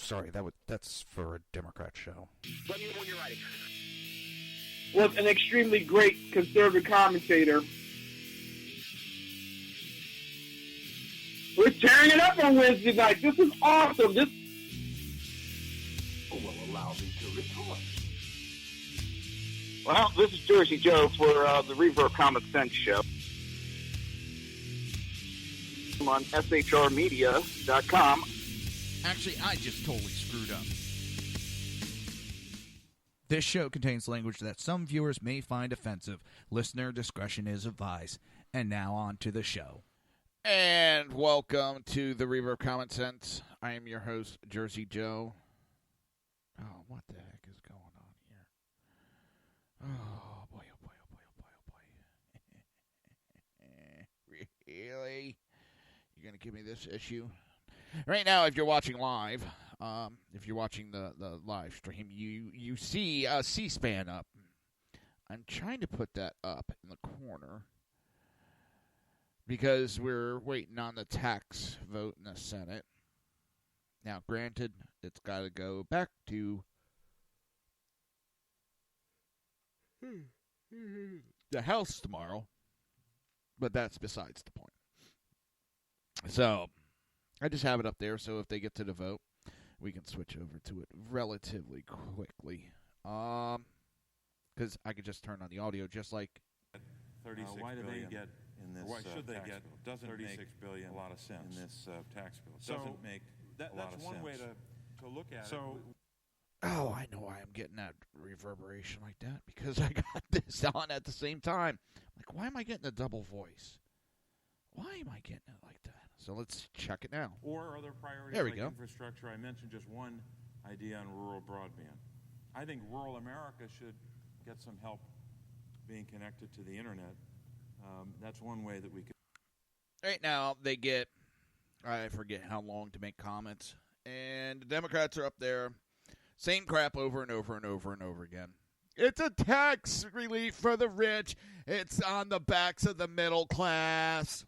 sorry, that's for a Democrat show. Let me know when you're ready. Was an extremely great conservative commentator. We're tearing it up on Wednesday night. This is awesome. This will allow me to retort. Well, this is Jersey Joe for the Reaver Common Sense Show. I'm on shrmedia.com. Actually, I just totally screwed up. This show contains language that some viewers may find offensive. Listener discretion is advised. And now on to the show. And welcome to the Reaver of Common Sense. I am your host, Jersey Joe. Oh, what the heck is going on here? Oh, boy, oh, boy, oh, boy, oh, boy, oh, boy. Really? You're going to give me this issue? Right now, if you're watching live, if you're watching the live stream, you see C-SPAN up. I'm trying to put that up in the corner because we're waiting on the tax vote in the Senate. Now, granted, it's got to go back to the House tomorrow, but that's besides the point. So, I just have it up there, so if they get to the vote, we can switch over to it relatively quickly. Because I could just turn on the audio just like... Why do they get in this why should they tax get bill? Doesn't 36 make billion a lot of sense in this tax bill. It So doesn't make a lot that's of one sense. way to look at So- it. Oh, I know why I'm getting that reverberation like that. Because I got this on at the same time. Like, why am I getting a double voice? Why am I getting it like that? So let's check it now. Or other priorities There we like go. infrastructure. I mentioned just one idea on rural broadband. I think rural America should get some help being connected to the internet. That's one way that we could. Right now, they get, I forget how long to make comments. And the Democrats are up there. Same crap over and over and over and over again. It's a tax relief for the rich. It's on the backs of the middle class.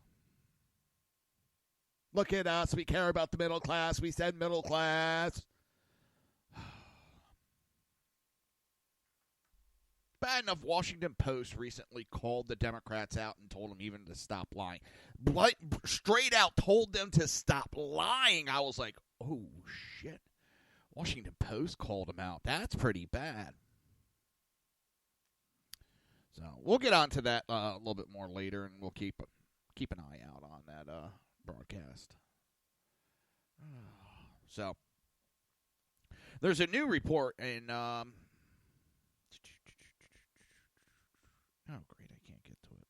Look at us. We care about the middle class. We said middle class. Bad enough Washington Post recently called the Democrats out and told them even to stop lying. Straight out told them to stop lying. I was like, oh, shit. Washington Post called them out. That's pretty bad. So we'll get on to that a little bit more later, and we'll keep an eye out on that broadcast. So there's a new report in... oh, great, I can't get to it.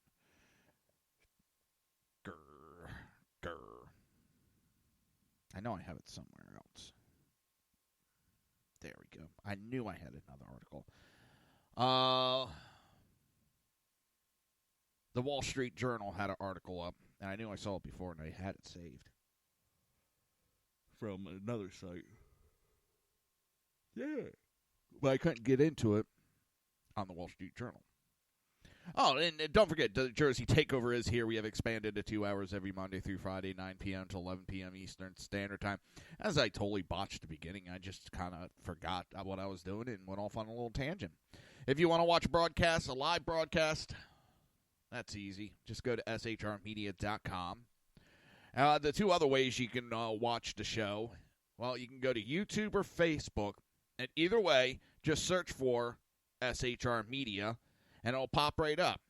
Grr. I know I have it somewhere else. There we go. I knew I had another article. The Wall Street Journal had an article up, and I knew I saw it before, and I had it saved from another site. Yeah. But I couldn't get into it on the Wall Street Journal. Oh, and don't forget, the Jersey Takeover is here. We have expanded to 2 hours every Monday through Friday, 9 p.m. to 11 p.m. Eastern Standard Time. As I totally botched the beginning, I just kind of forgot what I was doing and went off on a little tangent. If you want to watch a live broadcast, that's easy. Just go to shrmedia.com. The two other ways you can watch the show, well, you can go to YouTube or Facebook, and either way, just search for SHR Media, and it'll pop right up.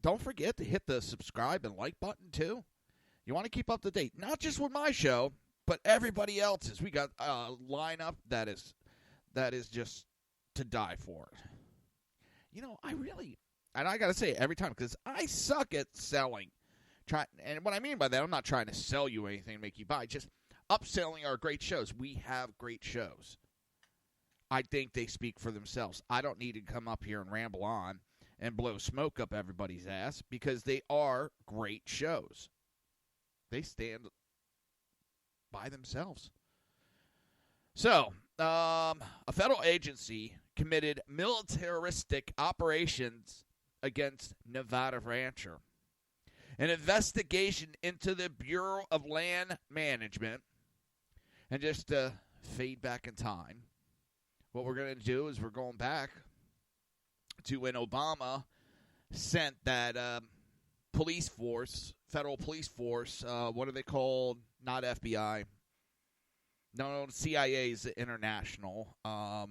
Don't forget to hit the subscribe and like button, too. You want to keep up to date, not just with my show, but everybody else's. We got a lineup that is just to die for. You know, and I got to say it every time, because I suck at selling. And what I mean by that, I'm not trying to sell you anything to make you buy, just upselling our great shows. We have great shows. I think they speak for themselves. I don't need to come up here and ramble on and blow smoke up everybody's ass, because they are great shows. They stand by themselves. So, a federal agency committed militaristic operations against Nevada rancher. An investigation into the Bureau of Land Management And just to fade back in time, what we're going to do is we're going back to when Obama sent that police force, federal police force, what are they called? Not FBI. No, CIA is international. Not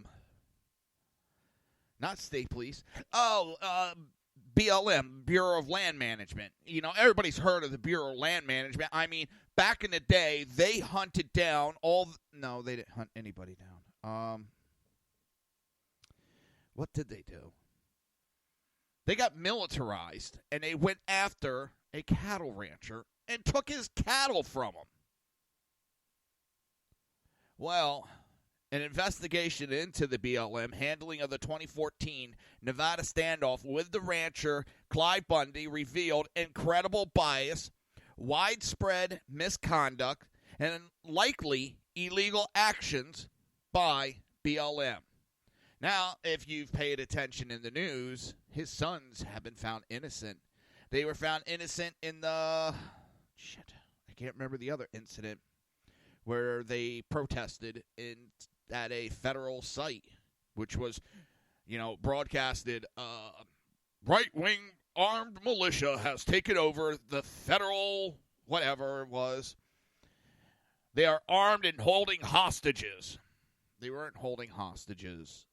state police. BLM, Bureau of Land Management. You know, everybody's heard of the Bureau of Land Management. I mean, back in the day, they hunted down no, they didn't hunt anybody down. What did they do? They got militarized, and they went after a cattle rancher and took his cattle from him. Well, an investigation into the BLM handling of the 2014 Nevada standoff with the rancher Clyde Bundy revealed incredible bias, widespread misconduct, and likely illegal actions by BLM. Now, if you've paid attention in the news, his sons have been found innocent. They were found innocent in the... I can't remember the other incident where they protested at a federal site, which was, broadcasted, right-wing armed militia has taken over the federal whatever it was. They are armed and holding hostages. They weren't holding hostages.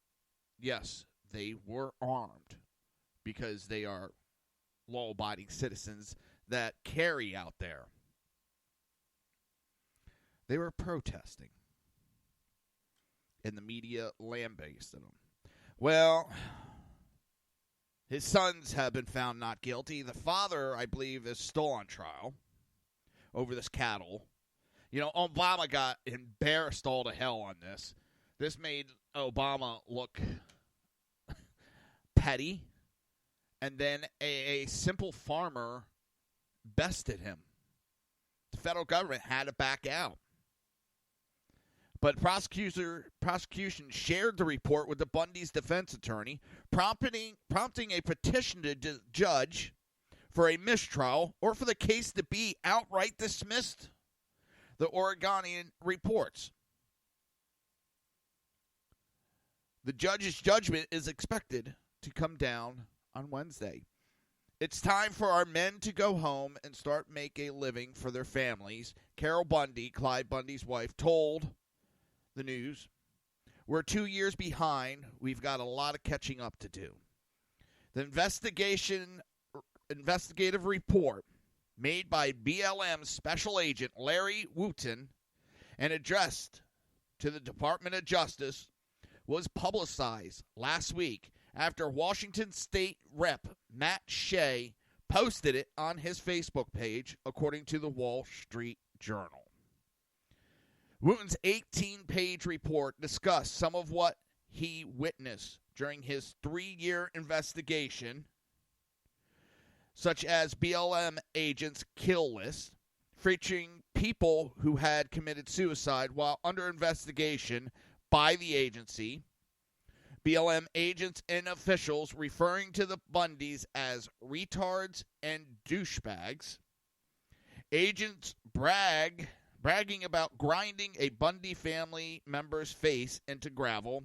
Yes, they were armed because they are law-abiding citizens that carry out there. They were protesting, and the media lambasted them. Well, his sons have been found not guilty. The father, I believe, is still on trial over this cattle. Obama got embarrassed all to hell on this. This made Obama look petty, and then a simple farmer bested him. The federal government had to back out. But prosecution shared the report with the Bundy's defense attorney, prompting a petition to judge for a mistrial or for the case to be outright dismissed, the Oregonian reports. The judge's judgment is expected to come down on Wednesday. It's time for our men to go home and start make a living for their families, Carol Bundy, Clyde Bundy's wife, told the news. We're 2 years behind. We've got a lot of catching up to do. The investigative report made by BLM Special Agent Larry Wooten and addressed to the Department of Justice was publicized last week after Washington State Rep. Matt Shea posted it on his Facebook page, according to the Wall Street Journal. Wooten's 18-page report discussed some of what he witnessed during his 3-year investigation, such as BLM agents' kill list, featuring people who had committed suicide while under investigation by the agency, BLM agents and officials referring to the Bundys as retards and douchebags, agents bragging about grinding a Bundy family member's face into gravel,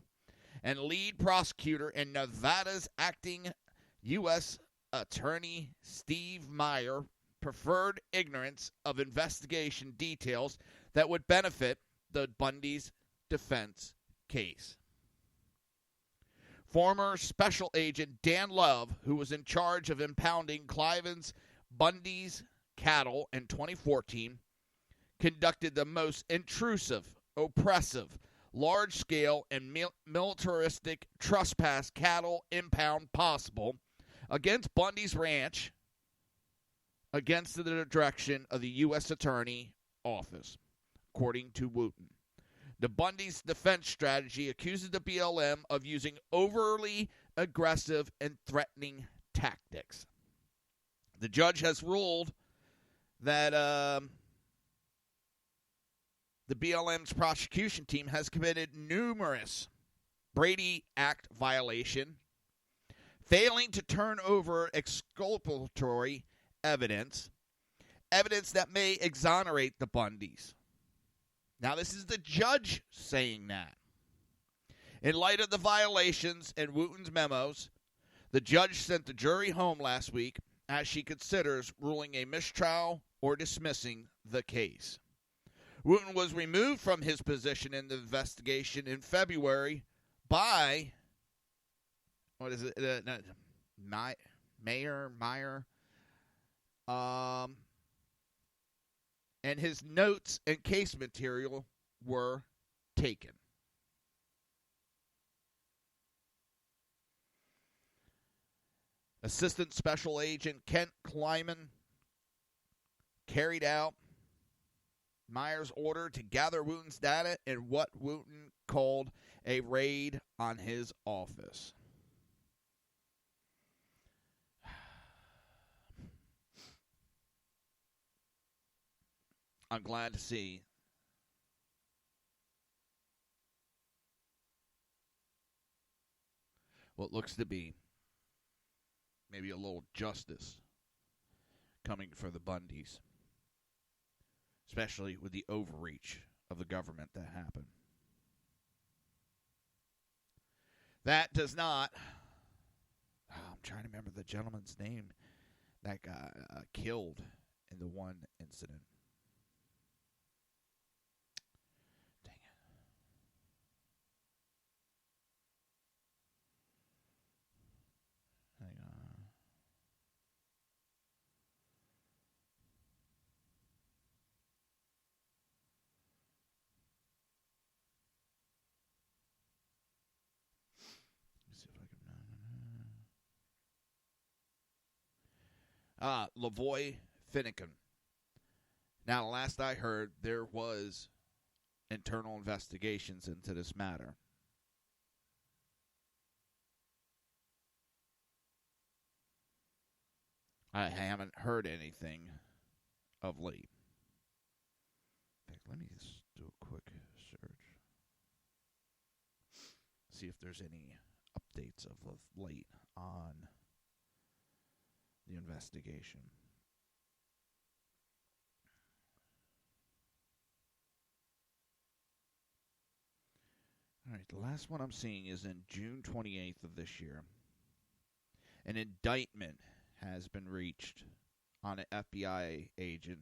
and lead prosecutor and Nevada's acting U.S. Attorney Steve Meyer preferred ignorance of investigation details that would benefit the Bundy's defense case. Former Special Agent Dan Love, who was in charge of impounding Cliven's Bundy's cattle in 2014, conducted the most intrusive, oppressive, large-scale, and militaristic trespass cattle impound possible against Bundy's ranch against the direction of the U.S. Attorney Office, according to Wooten. The Bundy's defense strategy accuses the BLM of using overly aggressive and threatening tactics. The judge has ruled that the BLM's prosecution team has committed numerous Brady Act violations, failing to turn over exculpatory evidence that may exonerate the Bundys. Now, this is the judge saying that. In light of the violations in Wooten's memos, the judge sent the jury home last week as she considers ruling a mistrial or dismissing the case. Wooten was removed from his position in the investigation in February by, Meyer, and his notes and case material were taken. Assistant Special Agent Kent Kleiman carried out Meyer's order to gather Wooten's data in what Wooten called a raid on his office. I'm glad to see what looks to be maybe a little justice coming for the Bundys, especially with the overreach of the government that happened. That does not... I'm trying to remember the gentleman's name that got killed in the one incident. Dang it. Hang on. Let's see if I can... Lavoy Finnegan. Now, last I heard, there was internal investigations into this matter. I haven't heard anything of late. In fact, let me just do a quick search. See if there's any updates of late on the investigation. All right, the last one I'm seeing is in June 28th of this year. An indictment has been reached on an FBI agent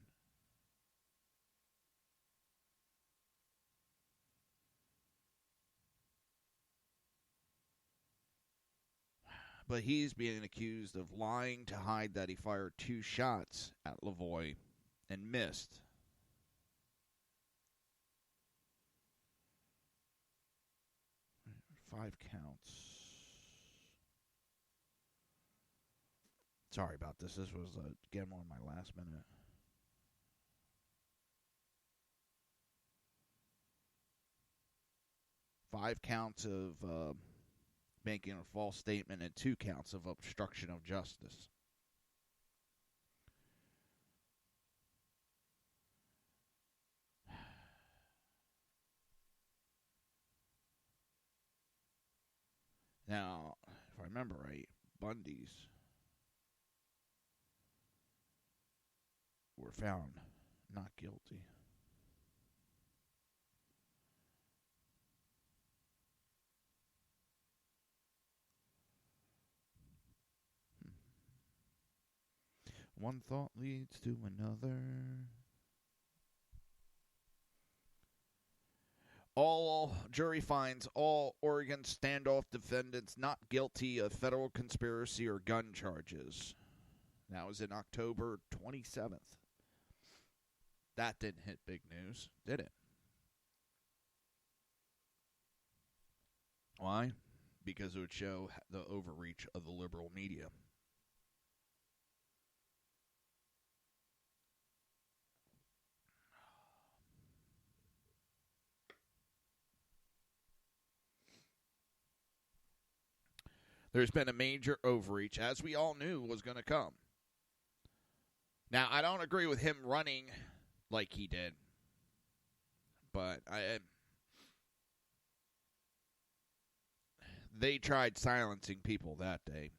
but he's being accused of lying to hide that he fired 2 shots at Lavoy and missed. Five counts. Sorry about this. This was, again, one of my last minute. Five counts of making a false statement and 2 counts of obstruction of justice. Now, if I remember right, Bundy's were found not guilty. One thought leads to another. All jury finds all Oregon standoff defendants not guilty of federal conspiracy or gun charges. That was in October 27th. That didn't hit big news, did it? Why? Because it would show the overreach of the liberal media. There's been a major overreach, as we all knew was going to come. Now, I don't agree with him running like he did, but they tried silencing people that day.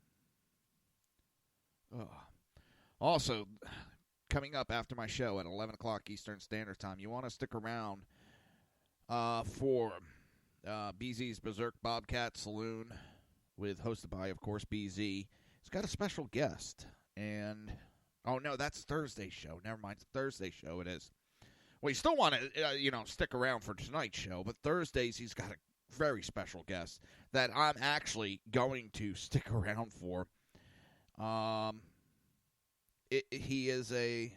Ugh. Also, coming up after my show at 11 o'clock Eastern Standard Time, you want to stick around for BZ's Berserk Bobcat Saloon, hosted by, of course, BZ. He's got a special guest, and oh no, that's Thursday's show. Never mind, it's Thursday's show. It is. Well, you still want to, stick around for tonight's show, but Thursdays he's got a very special guest that I'm actually going to stick around for. He is a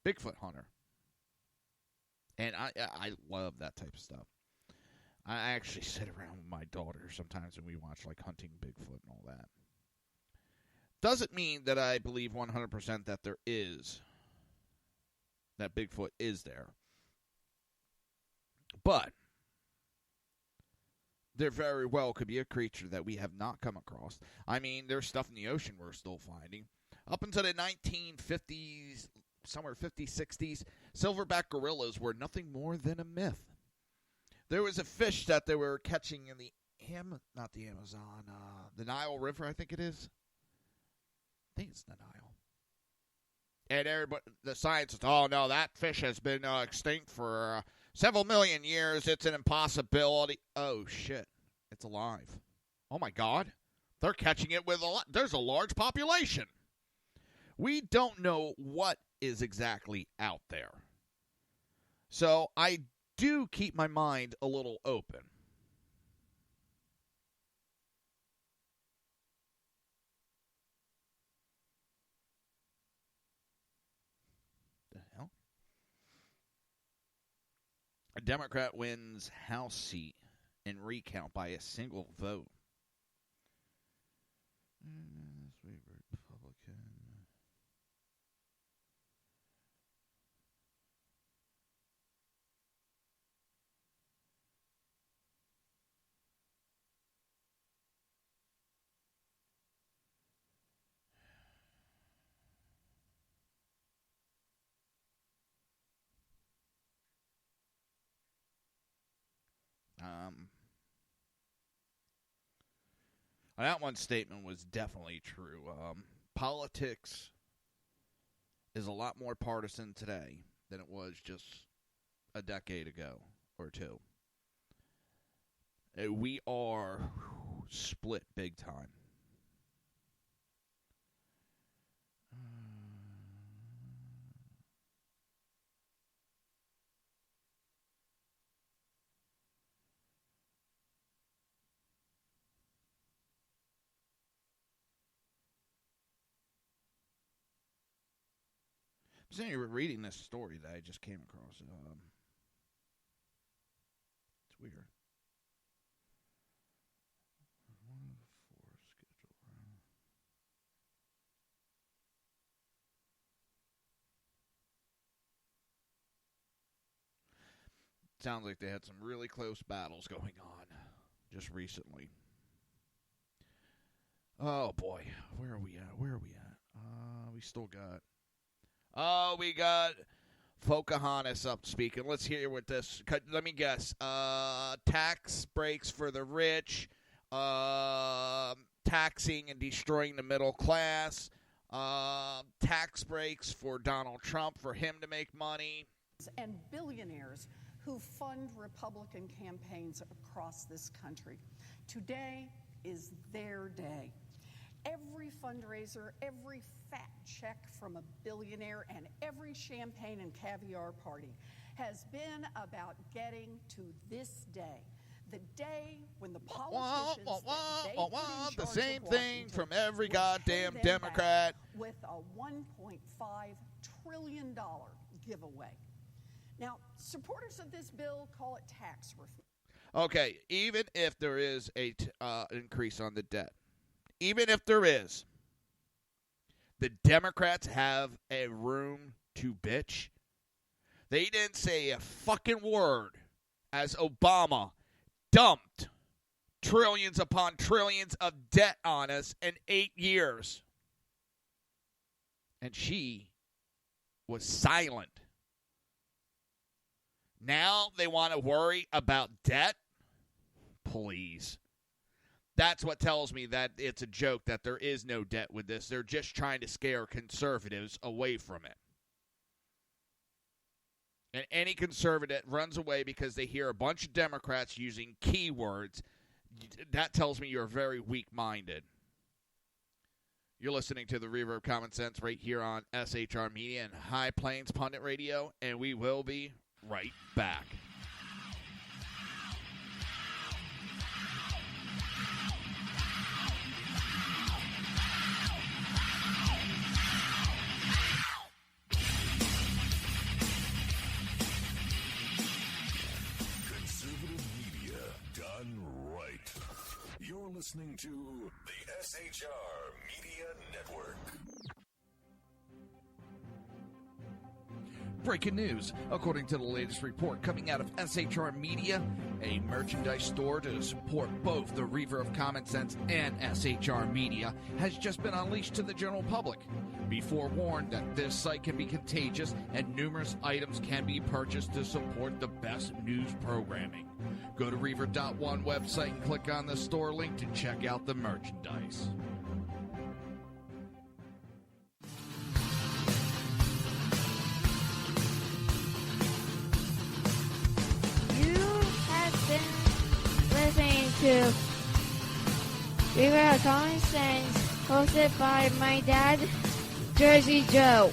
Bigfoot hunter, and I love that type of stuff. I actually sit around with my daughter sometimes and we watch like hunting Bigfoot and all that. Doesn't mean that I believe 100% that Bigfoot is there. But there very well could be a creature that we have not come across. I mean, there's stuff in the ocean we're still finding. Up until the 1950s, somewhere 50s, 60s, silverback gorillas were nothing more than a myth. There was a fish that they were catching in the Nile River, I think it is. I think it's the Nile. And everybody, the scientists, oh no, that fish has been extinct for several million years. It's an impossibility. Oh shit, it's alive. Oh my God, they're catching it with there's a large population. We don't know what is exactly out there. So I do keep my mind a little open. The hell? A Democrat wins House seat in recount by a single vote. Reaver, Republican. That one statement was definitely true. Politics is a lot more partisan today than it was just a decade ago or two. We are split big time. So you were reading this story that I just came across. It's weird. Sounds like they had some really close battles going on just recently. Oh boy, where are we at? We still got. Oh, we got Pocahontas up speaking. Let's hear what this. Let me guess. Tax breaks for the rich. Taxing and destroying the middle class. Tax breaks for Donald Trump for him to make money. And billionaires who fund Republican campaigns across this country. Today is their day. Every fundraiser, every fat check from a billionaire, and every champagne and caviar party has been about getting to this day. The day when the politicians the same thing from every goddamn Democrat. With a $1.5 trillion giveaway. Now, supporters of this bill call it tax reform. Okay, even if there is a increase on the debt, even if there is, the Democrats have a room to bitch. They didn't say a fucking word as Obama dumped trillions upon trillions of debt on us in 8 years. And she was silent. Now they want to worry about debt? Please. That's what tells me that it's a joke, that there is no debt with this. They're just trying to scare conservatives away from it. and any conservative runs away because they hear a bunch of Democrats using keywords, that tells me you're very weak-minded. You're listening to the Reaver of Common Sense right here on SHR Media and High Plains Pundit Radio, and we will be right back. You're listening to the SHR Media Network. Breaking news. According to the latest report coming out of SHR Media, a merchandise store to support both the Reaver of Common Sense and SHR Media has just been unleashed to the general public. Be forewarned that this site can be contagious and numerous items can be purchased to support the best news programming. Go to Reaver.one website and click on the store link to check out the merchandise. You have been listening to Reaver of Common Sense, hosted by my dad, Jersey Joe.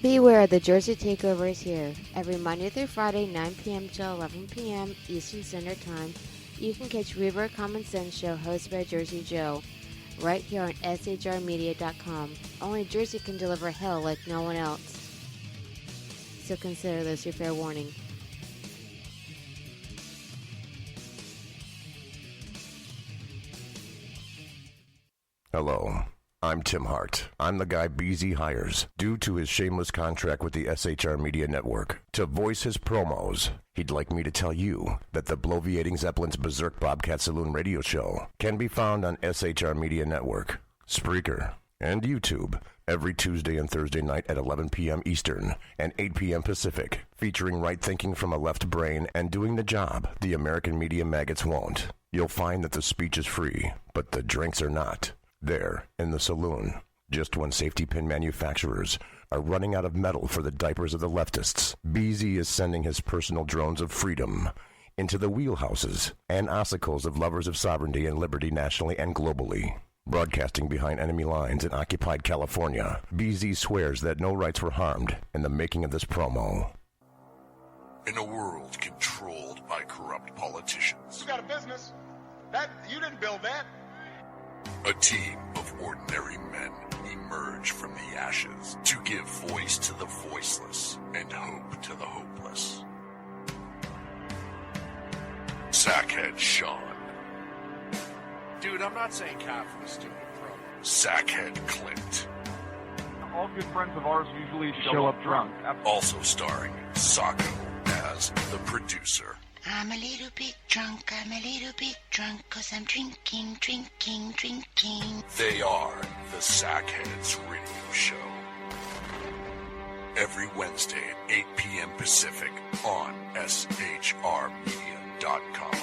Beware, the Jersey Takeover is here. Every Monday through Friday, 9 p.m. to 11 p.m. Eastern Standard Time, you can catch Reaver Common Sense Show hosted by Jersey Joe, right here on shrmedia.com. Only Jersey can deliver hell like no one else. So consider this your fair warning. Hello, I'm Tim Hart. I'm the guy BZ hires, due to his shameless contract with the SHR Media Network, to voice his promos. He'd like me to tell you that the Bloviating Zeppelin's Berserk Bobcat Saloon radio show can be found on SHR Media Network, Spreaker, and YouTube every Tuesday and Thursday night at 11 p.m. Eastern and 8 p.m. Pacific, featuring right thinking from a left brain and doing the job the American media maggots won't. You'll find that the speech is free, but the drinks are not. There, in the saloon, just when safety pin manufacturers are running out of metal for the diapers of the leftists, BZ is sending his personal drones of freedom into the wheelhouses and ossicles of lovers of sovereignty and liberty nationally and globally. Broadcasting behind enemy lines in occupied California, BZ swears that no rights were harmed in the making of this promo. In a world controlled by corrupt politicians, you got a business. You didn't build that. A team of ordinary men emerge from the ashes to give voice to the voiceless and hope to the hopeless. Sackhead Sean. Dude, I'm not saying cat for the stupid pro. Sackhead Clint. All good friends of ours usually show up drunk. Also starring Sacco as the producer. I'm a little bit drunk, 'cause I'm drinking. They are the Sackheads Radio Show. Every Wednesday at 8 p.m. Pacific on shrmedia.com.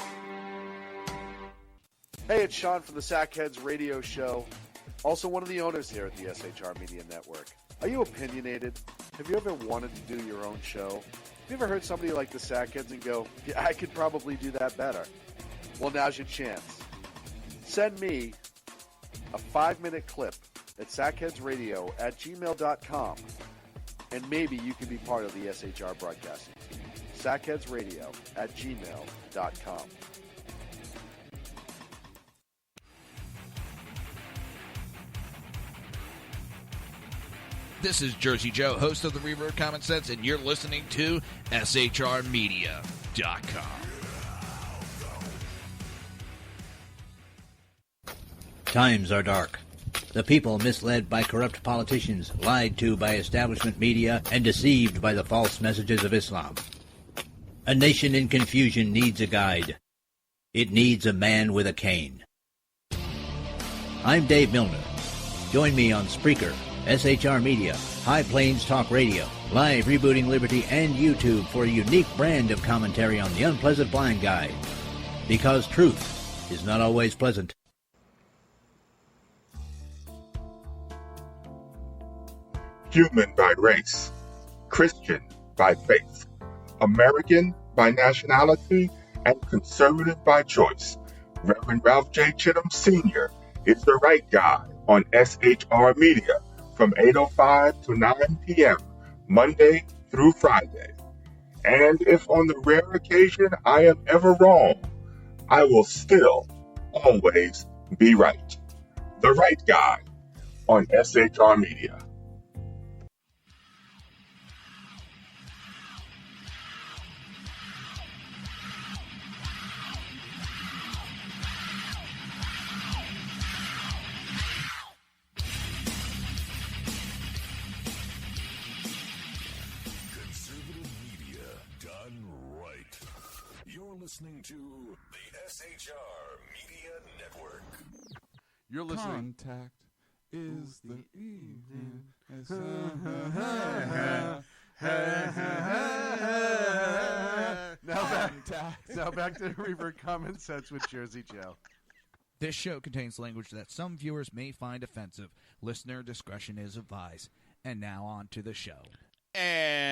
Hey, it's Sean from the Sackheads Radio Show, also one of the owners here at the SHR Media Network. Are you opinionated? Have you ever wanted to do your own show? Have you ever heard somebody like the Sackheads and go, yeah, I could probably do that better? Well, now's your chance. Send me a 5-minute clip at sackheadsradio@gmail.com, and maybe you can be part of the SHR broadcasting team. sackheadsradio@gmail.com. This is Jersey Joe, host of the Reaver of Common Sense, and you're listening to shrmedia.com. Times are dark. The people misled by corrupt politicians, lied to by establishment media, and deceived by the false messages of Islam. A nation in confusion needs a guide. It needs a man with a cane. I'm Dave Milner. Join me on Spreaker, SHR Media, High Plains Talk Radio, live rebooting Liberty, and YouTube for a unique brand of commentary on the unpleasant blind guide. Because truth is not always pleasant. Human by race, Christian by faith, American by nationality, and conservative by choice. Reverend Ralph J. Chittum Sr. is the right guy on SHR Media from 8:05 to 9 p.m., Monday through Friday. And if on the rare occasion I am ever wrong, I will still always be right. The right guy on SHR Media. Listening to the SHR Media Network. You're listening. Contact is the evening. Now back to Reaver Common Sense with Jersey Joe. This show contains language that some viewers may find offensive. Listener discretion is advised. And now on to the show. And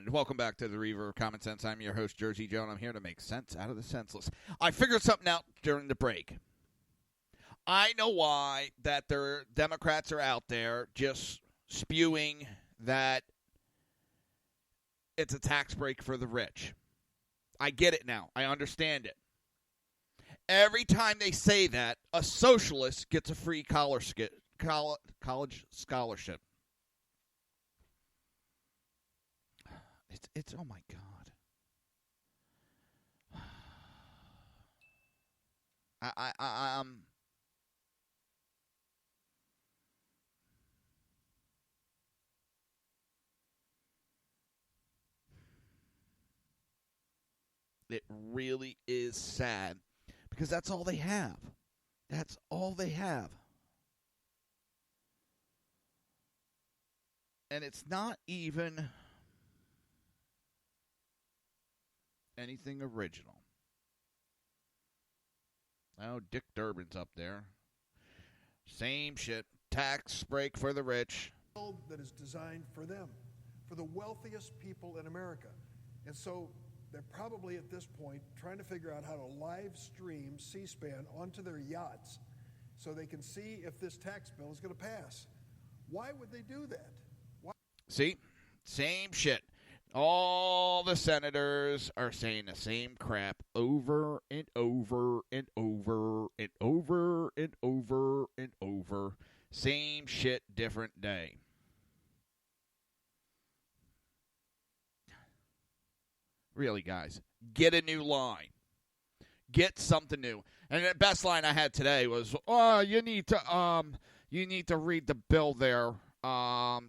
welcome back to the Reaver of Common Sense. I'm your host, Jersey Joe, and I'm here to make sense out of the senseless. I figured something out during the break. I know why that their Democrats are out there just spewing that it's a tax break for the rich. I get it now. I understand it. Every time they say that, a socialist gets a free college scholarship. It's oh my God. It really is sad because that's all they have. That's all they have. And it's not even anything original. Oh, Dick Durbin's up there. Same shit. Tax break for the rich. That is designed for them, for the wealthiest people in America. And so they're probably at this point trying to figure out how to live stream C-SPAN onto their yachts so they can see if this tax bill is going to pass. Why would they do that? Why? See? Same shit. All the senators are saying the same crap over and over and over and over and over and over. Same shit, different day. Really, guys, get a new line. Get something new. And the best line I had today was, "Oh, you need to read the bill there,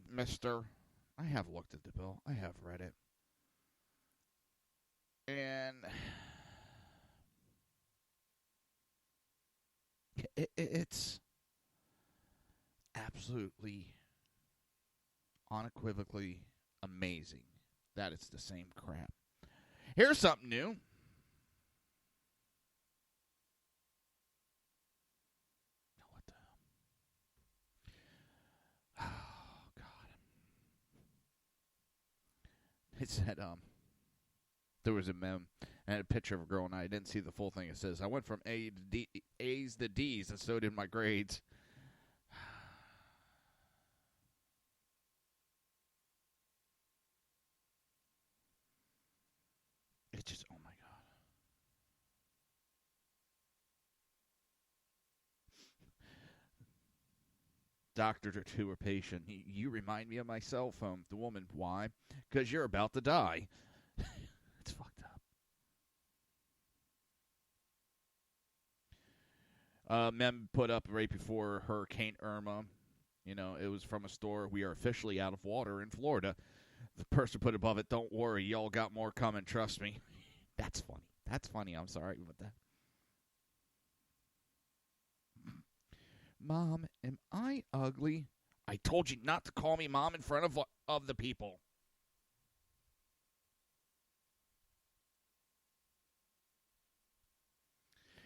Mister." I have looked at the bill. I have read it. And it's absolutely, unequivocally amazing that it's the same crap. Here's something new. What the hell? Oh, God. It said, there was a meme and a picture of a girl, and I didn't see the full thing. It says, I went from A's to D's, and so did my grades. It's just, oh my God. Doctor to her patient, you remind me of my cell phone. The woman, why? Because you're about to die. It's fucked up. Mem put up right before Hurricane Irma. You know, it was from a store. We are officially out of water in Florida. The person put above it, don't worry, y'all got more coming, trust me. That's funny. That's funny. I'm sorry about that. Mom, am I ugly? I told you not to call me mom in front of the people.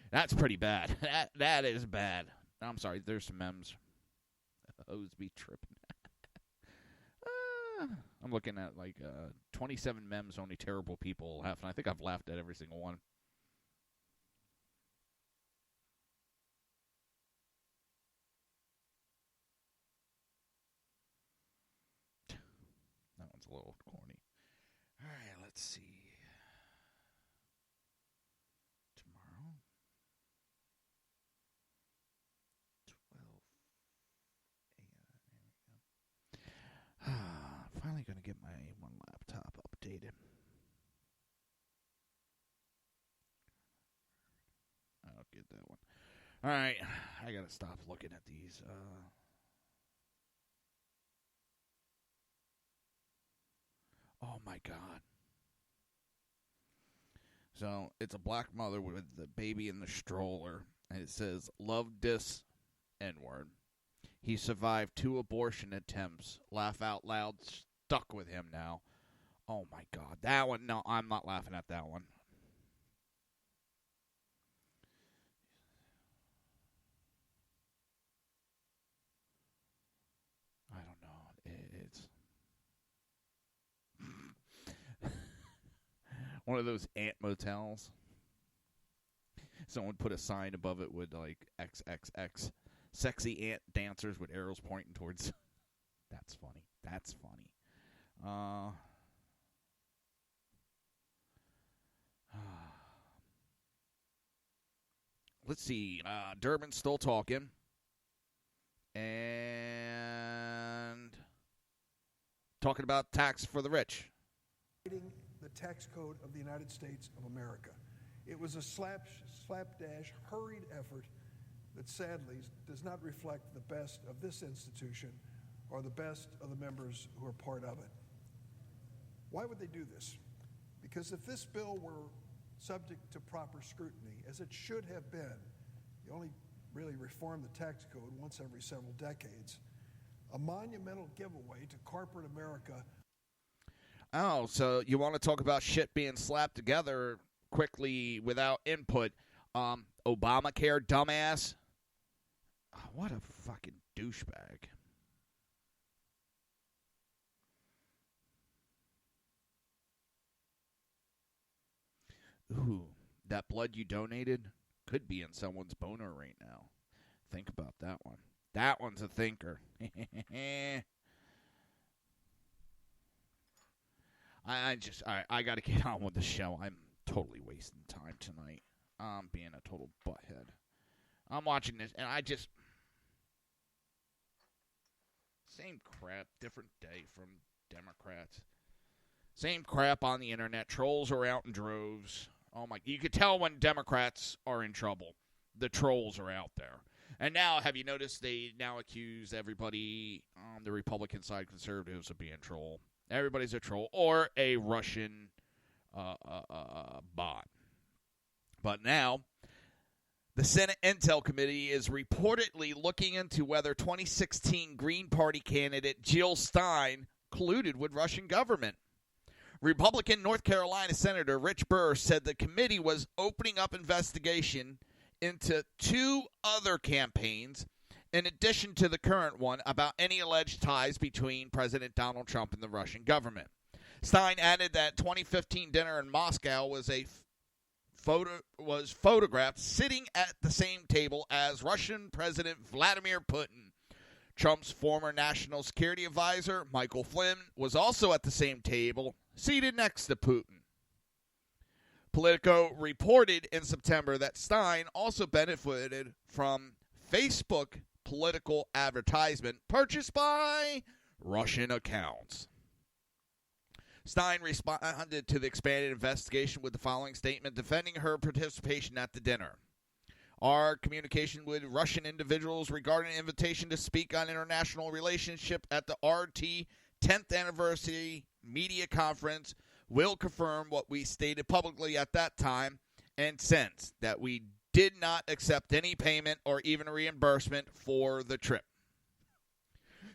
That's pretty bad. That is bad. I'm sorry, there's some memes. Hoes be tripping. I'm looking at 27 memes only terrible people laugh, and I think I've laughed at every single one. That one's a little corny. All right, let's see. Tomorrow. 12 a.m. Finally going to get my one laptop updated. I don't get that one. All right, I got to stop looking at these. Oh, my God. So, it's a black mother with the baby in the stroller, and it says, love this N-word. He survived 2 abortion attempts. Laugh out loud, stuck with him now. Oh, my God. That one, no, I'm not laughing at that one. I don't know. It's one of those ant motels. Someone put a sign above it with XXX. Sexy ant dancers with arrows pointing towards. That's funny. That's funny. Let's see. Durbin's still talking. And talking about tax for the rich. The tax code of the United States of America. It was a slapdash, hurried effort that sadly does not reflect the best of this institution or the best of the members who are part of it. Why would they do this? Because if this bill were subject to proper scrutiny, as it should have been, you only really reform the tax code once every several decades, a monumental giveaway to corporate America. Oh, so you want to talk about shit being slapped together quickly without input. Obamacare, dumbass. What a fucking douchebag. Ooh, that blood you donated could be in someone's boner right now. Think about that one. That one's a thinker. I got to get on with the show. I'm totally wasting time tonight. I'm being a total butthead. I'm watching this, and same crap, different day from Democrats. Same crap on the internet. Trolls are out in droves. Oh my! You could tell when Democrats are in trouble. The trolls are out there. And now, have you noticed they now accuse everybody on the Republican side, conservatives, of being troll? Everybody's a troll or a Russian bot. But now, the Senate Intel Committee is reportedly looking into whether 2016 Green Party candidate Jill Stein colluded with Russian government. Republican North Carolina Senator Rich Burr said the committee was opening up investigation into 2 other campaigns in addition to the current one about any alleged ties between President Donald Trump and the Russian government. Stein added that 2015 dinner in Moscow was photographed sitting at the same table as Russian President Vladimir Putin. Trump's former national security advisor, Michael Flynn, was also at the same table, seated next to Putin. Politico reported in September that Stein also benefited from Facebook political advertisement purchased by Russian accounts. Stein responded to the expanded investigation with the following statement defending her participation at the dinner. Our communication with Russian individuals regarding an invitation to speak on international relationship at the RT 10th Anniversary Media Conference will confirm what we stated publicly at that time and since, that we did not accept any payment or even reimbursement for the trip.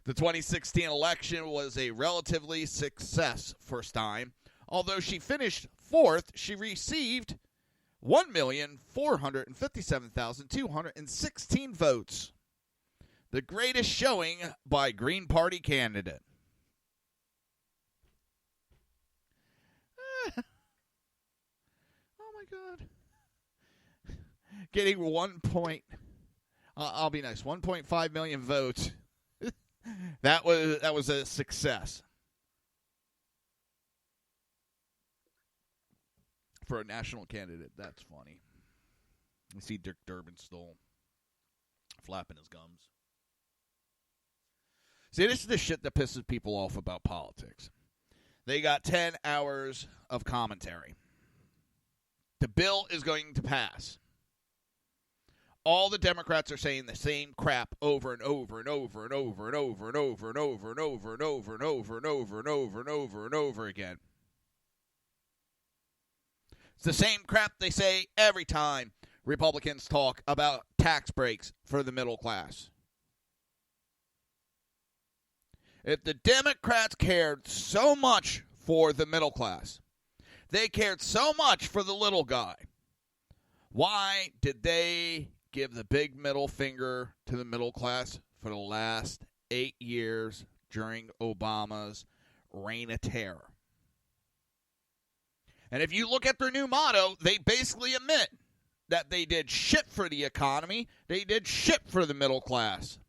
The 2016 election was a relatively success first time. Although she finished fourth, she received 1,457,216 votes. The greatest showing by Green Party candidate. Oh my God. Getting 1.5 million votes. That was a success for a national candidate. That's funny. You see Dick Durbin still flapping his gums. See, this is the shit that pisses people off about politics. They got 10 hours of commentary. The bill is going to pass. All the Democrats are saying the same crap over and over and over and over and over and over and over and over and over and over and over and over and over and over again. It's the same crap they say every time Republicans talk about tax breaks for the middle class. If the Democrats cared so much for the middle class, they cared so much for the little guy, why did they give the big middle finger to the middle class for the last 8 years during Obama's reign of terror? And if you look at their new motto, they basically admit that they did shit for the economy, they did shit for the middle class.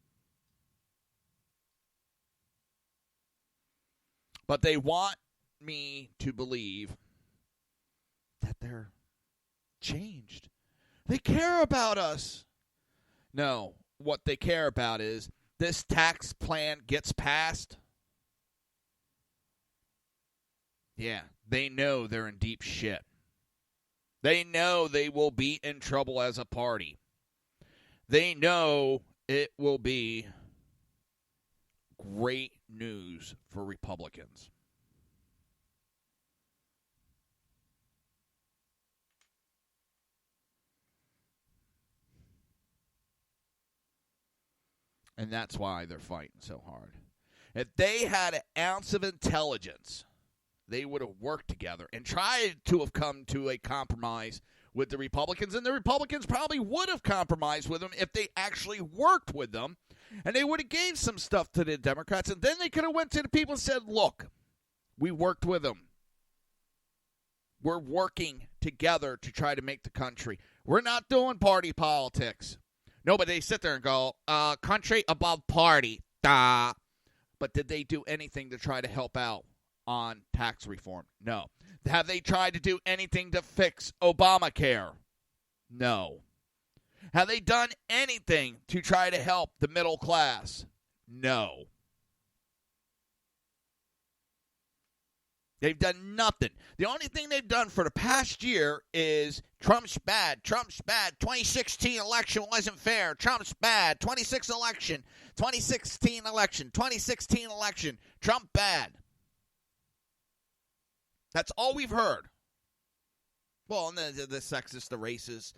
But they want me to believe that they're changed. They care about us. No, what they care about is this tax plan gets passed. Yeah, they know they're in deep shit. They know they will be in trouble as a party. They know it will be great news for Republicans. And that's why they're fighting so hard. If they had an ounce of intelligence, they would have worked together and tried to have come to a compromise with the Republicans. And the Republicans probably would have compromised with them if they actually worked with them. And they would have gave some stuff to the Democrats. And then they could have went to the people and said, look, we worked with them. We're working together to try to make the country. We're not doing party politics. No, but they sit there and go, country above party. Duh. But did they do anything to try to help out on tax reform? No. Have they tried to do anything to fix Obamacare? No. Have they done anything to try to help the middle class? No. They've done nothing. The only thing they've done for the past year is Trump's bad. Trump's bad. 2016 election wasn't fair. Trump's bad. 2016 election. 2016 election. 2016 election. Trump bad. That's all we've heard. Well, and the sexist, the racist,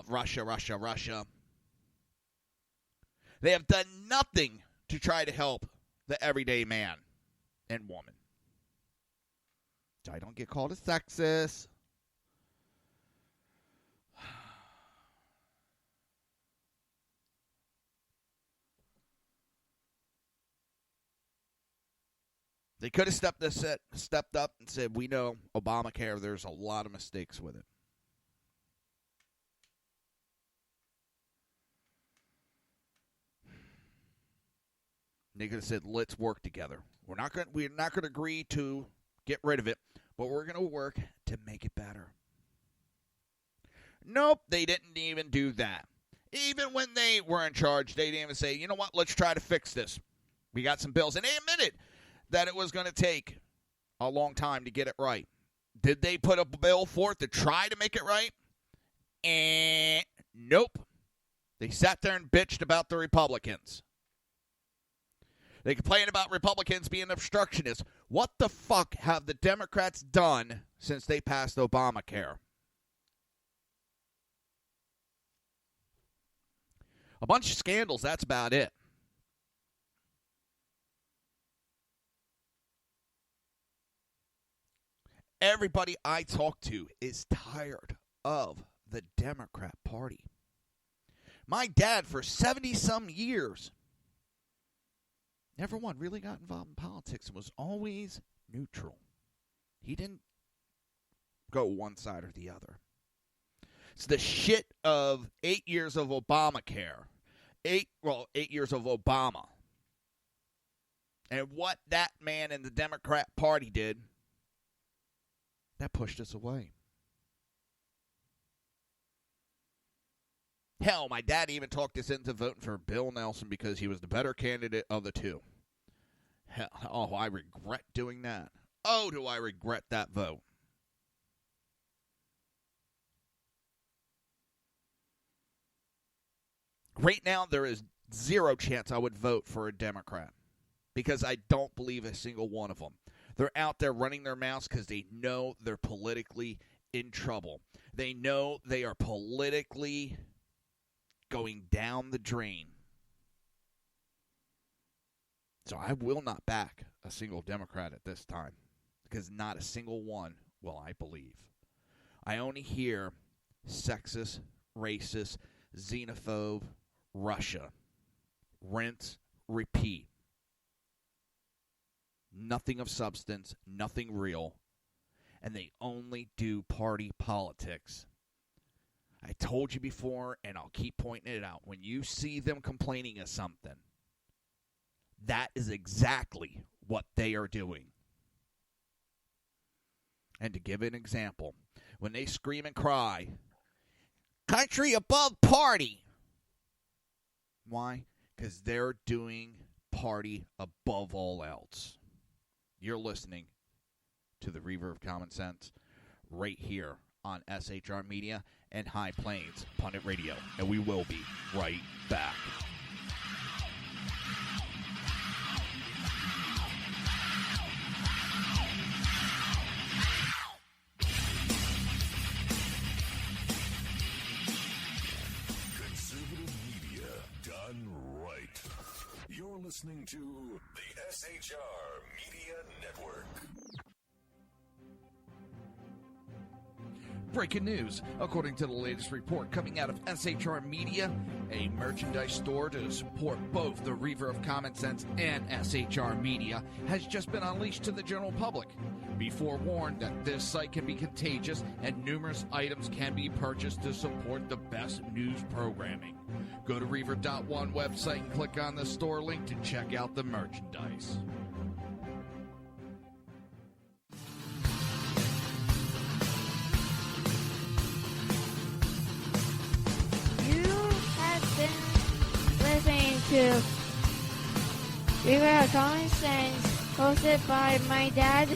Russia. They have done nothing to try to help the everyday man and woman. So I don't get called a sexist. They could have stepped up and said, we know Obamacare, there's a lot of mistakes with it. They could have said, let's work together. We're not going to agree to get rid of it, but we're going to work to make it better. Nope, they didn't even do that. Even when they were in charge, they didn't even say, you know what, let's try to fix this. We got some bills. And they admitted that it was going to take a long time to get it right. Did they put a bill forth to try to make it right? Nope. They sat there and bitched about the Republicans. They complain about Republicans being obstructionists. What the fuck have the Democrats done since they passed Obamacare? A bunch of scandals, that's about it. Everybody I talk to is tired of the Democrat Party. My dad, for 70-some years, never one really got involved in politics and was always neutral. He didn't go one side or the other. It's the shit of 8 years of Obamacare. 8 years of Obama. And what that man in the Democrat Party did, that pushed us away. Hell, my dad even talked us into voting for Bill Nelson because he was the better candidate of the two. Hell, oh, I regret doing that. Oh, do I regret that vote. Right now, there is zero chance I would vote for a Democrat because I don't believe a single one of them. They're out there running their mouths because they know they're politically in trouble. They know they are politically going down the drain. So I will not back a single Democrat at this time because not a single one will I believe. I only hear sexist, racist, xenophobe, Russia. Rinse, repeat. Nothing of substance, nothing real. And they only do party politics. I told you before, and I'll keep pointing it out. When you see them complaining of something, that is exactly what they are doing. And to give an example, when they scream and cry, country above party. Why? Because they're doing party above all else. You're listening to the Reaver of Common Sense right here on SHR Media and High Plains Pundit Radio. And we will be right back. Conservative media done right. You're listening to the SHR Media Network. Breaking news. According to the latest report coming out of SHR Media, a merchandise store to support both the Reaver of Common Sense and SHR Media has just been unleashed to the general public. Be forewarned that this site can be contagious and numerous items can be purchased to support the best news programming. Go to Reaver.one website and click on the store link to check out the merchandise. Listening to Reaver of Common Sense, hosted by my dad,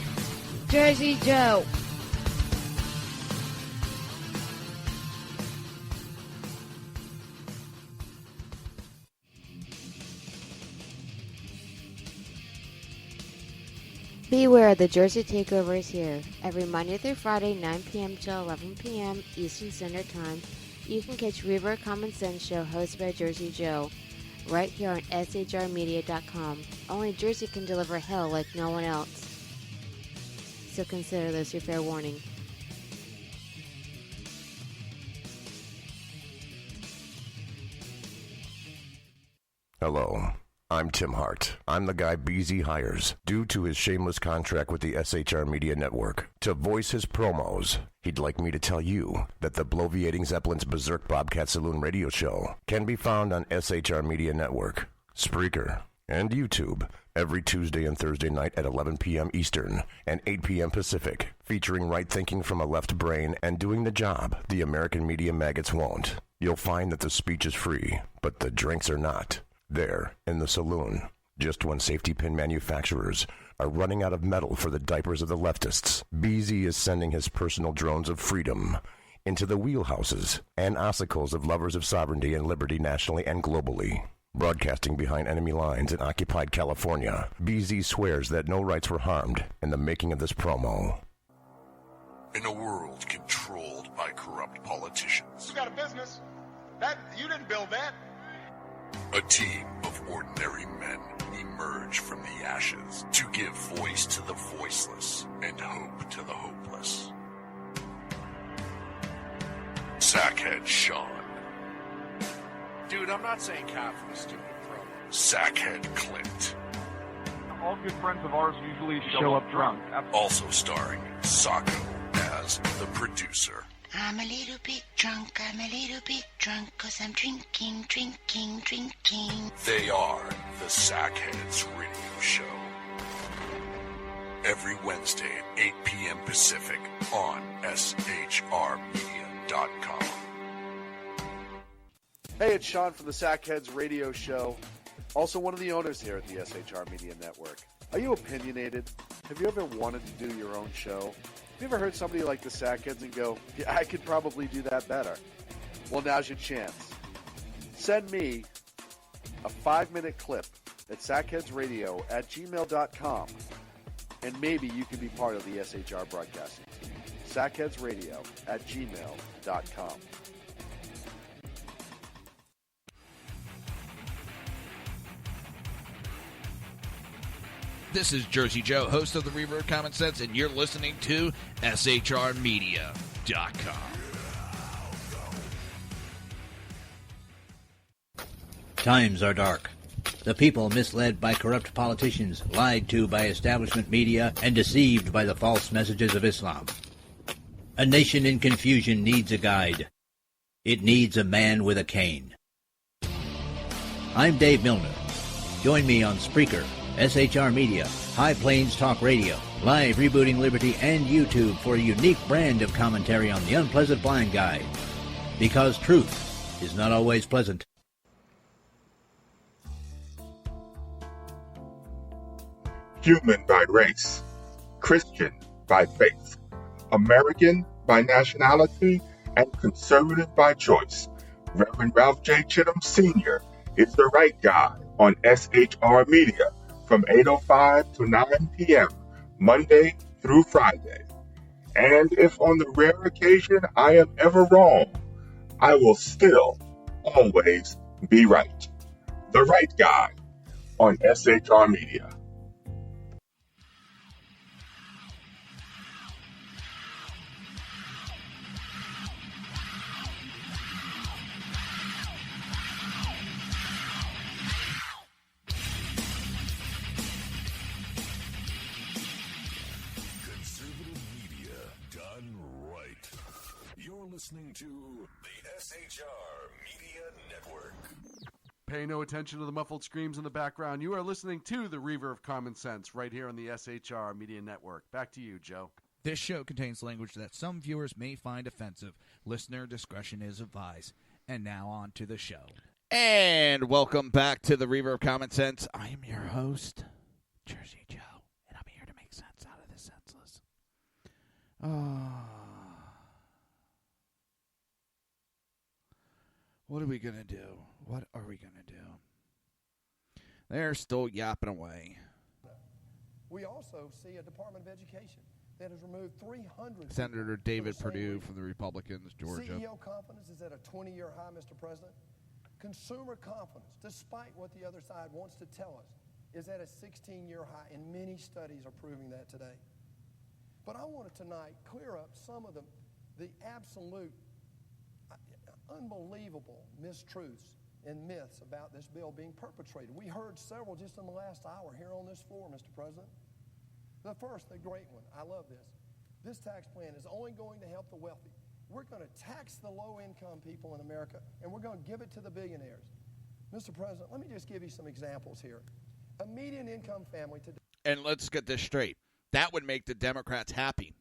Jersey Joe. Beware, the Jersey Takeover is here. Every Monday through Friday, 9 p.m. to 11 p.m. Eastern Standard Time. You can catch Reaver Common Sense Show hosted by Jersey Joe right here on shrmedia.com. Only Jersey can deliver hell like no one else. So consider this your fair warning. Hello, I'm Tim Hart. I'm the guy BZ hires, due to his shameless contract with the SHR Media Network, to voice his promos. He'd like me to tell you that the Bloviating Zeppelin's Berserk Bobcat Saloon radio show can be found on SHR Media Network, Spreaker, and YouTube every Tuesday and Thursday night at 11 p.m. Eastern and 8 p.m. Pacific, featuring right thinking from a left brain and doing the job the American media maggots won't. You'll find that the speech is free, but the drinks are not. There, in the saloon, just when safety pin manufacturers are running out of metal for the diapers of the leftists, BZ is sending his personal drones of freedom into the wheelhouses and ossicles of lovers of sovereignty and liberty nationally and globally. Broadcasting behind enemy lines in occupied California, BZ swears that no rights were harmed in the making of this promo. In a world controlled by corrupt politicians, You got a business. That you didn't build that. a team of ordinary men emerge from the ashes to give voice to the voiceless and hope to the hopeless. Sackhead Sean. Dude, I'm not saying Cap from a stupid promo. Sackhead Clint. All good friends of ours usually show up drunk. Also starring Sacco as the producer. I'm a little bit drunk, I'm a little bit drunk, 'cause I'm drinking. They are the Sackheads Radio Show. Every Wednesday at 8 p.m. Pacific on shrmedia.com. Hey, it's Sean from the Sackheads Radio Show, also one of the owners here at the SHR Media Network. Are you opinionated? Have you ever wanted to do your own show? Have you ever heard somebody like the Sackheads and go, yeah, I could probably do that better? Well, now's your chance. Send me a 5-minute clip at sackheadsradio@gmail.com, and maybe you can be part of the SHR broadcasting team. sackheadsradio@gmail.com. This is Jersey Joe, host of the Reaver of Common Sense, and you're listening to shrmedia.com. Times are dark. The people misled by corrupt politicians, lied to by establishment media, and deceived by the false messages of Islam. A nation in confusion needs a guide. It needs a man with a cane. I'm Dave Milner. Join me on Spreaker, SHR Media, High Plains Talk Radio, Live Rebooting Liberty, and YouTube for a unique brand of commentary on the unpleasant blind guide. Because truth is not always pleasant. Human by race, Christian by faith, American by nationality, and conservative by choice. Reverend Ralph J. Chittum Sr. is the right guy on SHR Media from 8:05 to 9 p.m., Monday through Friday. And if on the rare occasion I am ever wrong, I will still always be right. The right guy on SHR Media. Listening to the SHR Media Network. Pay no attention to the muffled screams in the background. You are listening to the Reaver of Common Sense right here on the SHR Media Network. Back to you, Joe. This show contains language that some viewers may find offensive. Listener discretion is advised. And now on to the show. And welcome back to the Reaver of Common Sense. I am your host, Jersey Joe, and I'm here to make sense out of the senseless. What are we going to do? What are we going to do? They're still yapping away. We also see a Department of Education that has removed 300. Senator David Perdue from the Republicans, Georgia. CEO confidence is at a 20-year high, Mr. President. Consumer confidence, despite what the other side wants to tell us, is at a 16-year high, and many studies are proving that today. But I want to tonight clear up some of the absolute unbelievable mistruths and myths about this bill being perpetrated. We heard several just in the last hour here on this floor, Mr. President. The first, the great one, I love this. This tax plan is only going to help the wealthy. We're going to tax the low-income people in America, and we're going to give it to the billionaires. Mr. President, let me just give you some examples here. A median income family today. And let's get this straight. That would make the Democrats happy.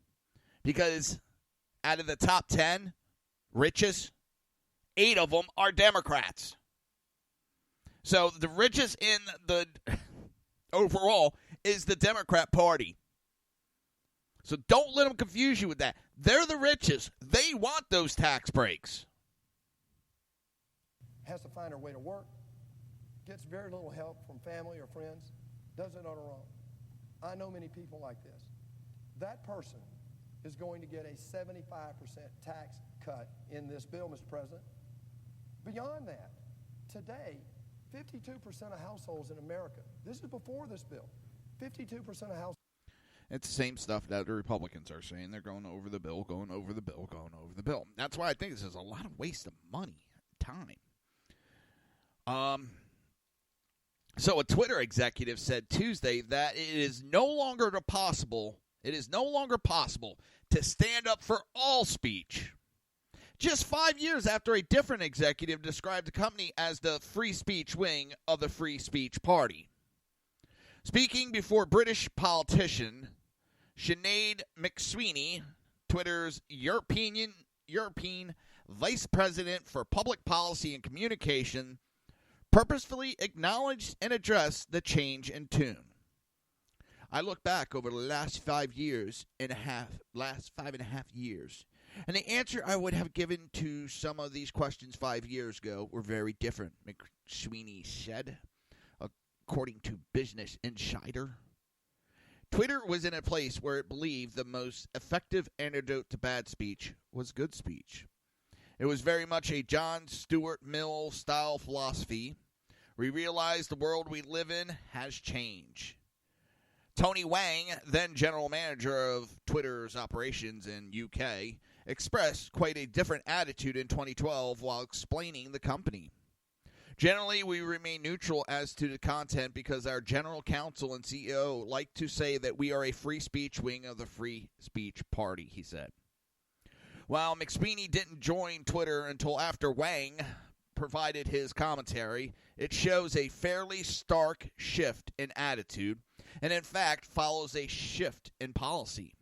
Because out of the top 10 richest, 8 of them are Democrats. So the richest in the overall is the Democrat Party. So don't let them confuse you with that. They're the richest. They want those tax breaks. Has to find her way to work, gets very little help from family or friends, does it on her own. I know many people like this. That person is going to get a 75% tax cut in this bill, Mr. President. Beyond that, today, 52% of households in America, this is before this bill, 52% of households. It's the same stuff that the Republicans are saying. They're going over the bill, going over the bill, going over the bill. That's why I think this is a lot of waste of money, time. So a Twitter executive said Tuesday that it is no longer possible to stand up for all speech. Just 5 years after a different executive described the company as the free speech wing of the Free Speech Party. Speaking before British politician Sinead McSweeney, Twitter's European Vice President for Public Policy and Communication, purposefully acknowledged and addressed the change in tune. I look back over the last 5 and a half years, and the answer I would have given to some of these questions 5 years ago were very different, McSweeney said, according to Business Insider. Twitter was in a place where it believed the most effective antidote to bad speech was good speech. It was very much a John Stuart Mill style philosophy. We realize the world we live in has changed. Tony Wang, then general manager of Twitter's operations in UK, expressed quite a different attitude in 2012 while explaining the company. Generally, we remain neutral as to the content because our general counsel and CEO like to say that we are a free speech wing of the Free Speech Party, he said. While McSweeney didn't join Twitter until after Wang provided his commentary, it shows a fairly stark shift in attitude and, in fact, follows a shift in policy.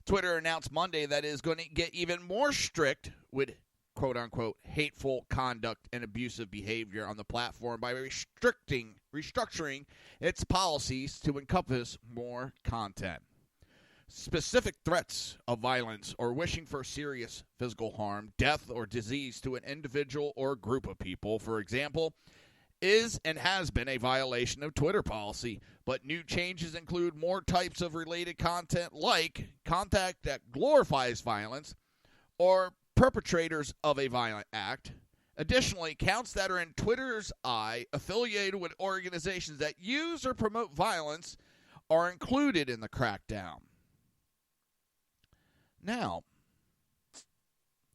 Twitter announced Monday that it is going to get even more strict with quote-unquote hateful conduct and abusive behavior on the platform by restructuring its policies to encompass more content. Specific threats of violence or wishing for serious physical harm, death, or disease to an individual or group of people, for example, is and has been a violation of Twitter policy, but new changes include more types of related content like content that glorifies violence or perpetrators of a violent act. Additionally, accounts that are in Twitter's eye affiliated with organizations that use or promote violence are included in the crackdown. Now,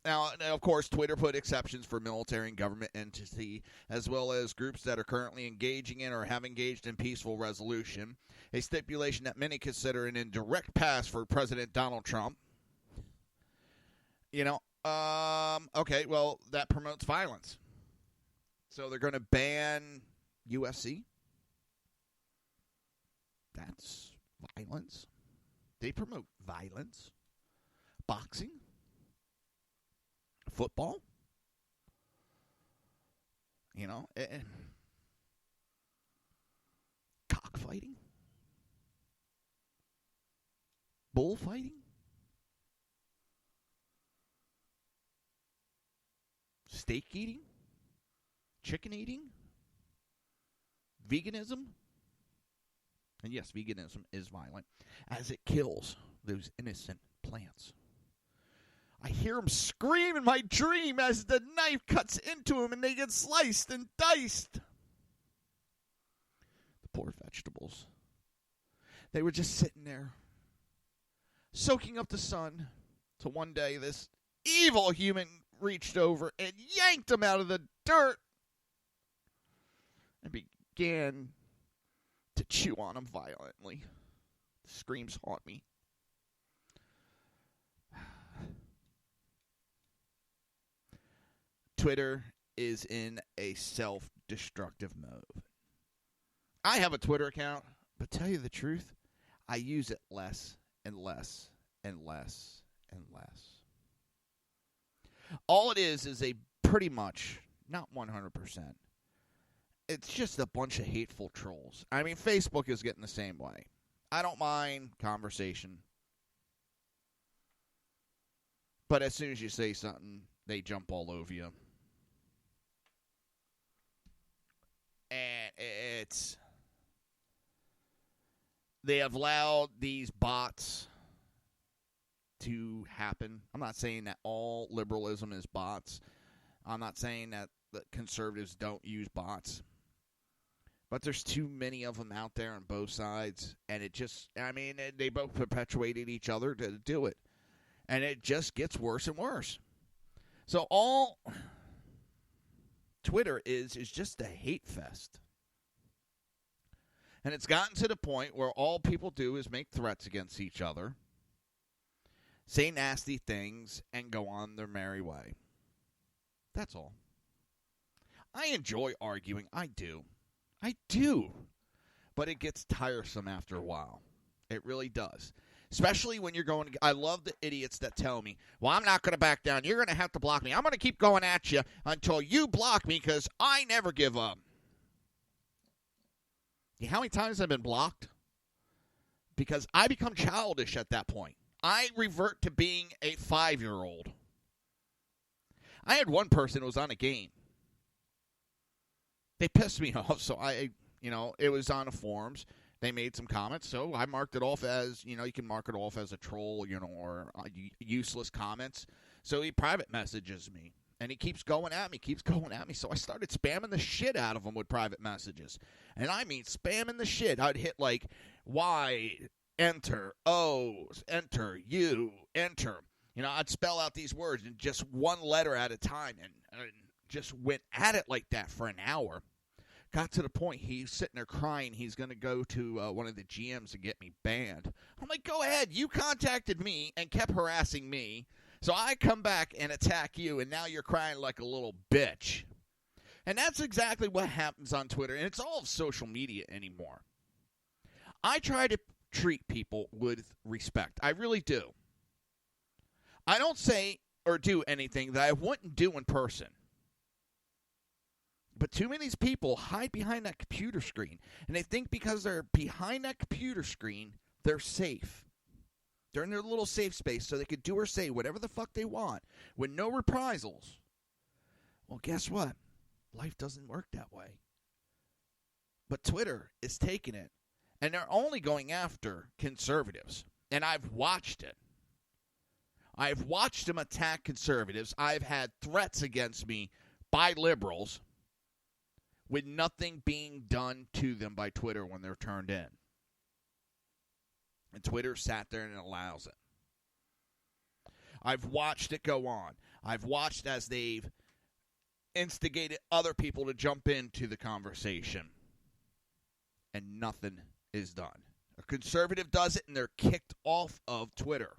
of course, Twitter put exceptions for military and government entity, as well as groups that are currently engaging in or have engaged in peaceful resolution, a stipulation that many consider an indirect pass for President Donald Trump. Okay, well, that promotes violence. So they're going to ban UFC. That's violence. They promote violence. Boxing. Football. Cockfighting. Bullfighting. Steak eating, chicken eating, veganism, and yes, veganism is violent, as it kills those innocent plants. I hear them scream in my dream as the knife cuts into them and they get sliced and diced. The poor vegetables. They were just sitting there, soaking up the sun, till one day this evil human reached over and yanked him out of the dirt and began to chew on him violently. The screams haunt me. Twitter is in a self-destructive mode. I have a Twitter account, but tell you the truth, I use it less and less and less and less. All it is a pretty much, not 100%, it's just a bunch of hateful trolls. I mean, Facebook is getting the same way. I don't mind conversation. But as soon as you say something, they jump all over you. And they have allowed these bots to happen. I'm not saying that all liberalism is bots. I'm not saying that the conservatives don't use bots. But there's too many of them out there on both sides, and it just, I mean, they both perpetuated each other to do it. And it just gets worse and worse. So all Twitter is just a hate fest. And it's gotten to the point where all people do is make threats against each other, say nasty things, and go on their merry way. That's all. I enjoy arguing. I do. But it gets tiresome after a while. It really does. Especially when you're going – I love the idiots that tell me, well, I'm not going to back down. You're going to have to block me. I'm going to keep going at you until you block me because I never give up. You know how many times I've been blocked? Because I become childish at that point. I revert to being a 5-year-old. I had one person who was on a game. They pissed me off, so it was on the forums. They made some comments, so I marked it off as, you can mark it off as a troll, or useless comments. So he private messages me, and he keeps going at me, so I started spamming the shit out of him with private messages. And I mean spamming the shit. I'd hit like Y, enter, O, enter, U, enter. I'd spell out these words in just one letter at a time, and just went at it like that for an hour. Got to the point he's sitting there crying he's going to go to one of the GMs and get me banned. I'm like, go ahead. You contacted me and kept harassing me. So I come back and attack you, and now you're crying like a little bitch. And that's exactly what happens on Twitter, and it's all of social media anymore. I try to treat people with respect. I really do. I don't say or do anything that I wouldn't do in person. But too many of these people hide behind that computer screen. And they think because they're behind that computer screen, they're safe. They're in their little safe space so they can do or say whatever the fuck they want with no reprisals. Well, guess what? Life doesn't work that way. But Twitter is taking it. And they're only going after conservatives. And I've watched it. I've watched them attack conservatives. I've had threats against me by liberals, with nothing being done to them by Twitter when they're turned in. And Twitter sat there and allows it. I've watched it go on. I've watched as they've instigated other people to jump into the conversation. And nothing is done. A conservative does it and they're kicked off of Twitter.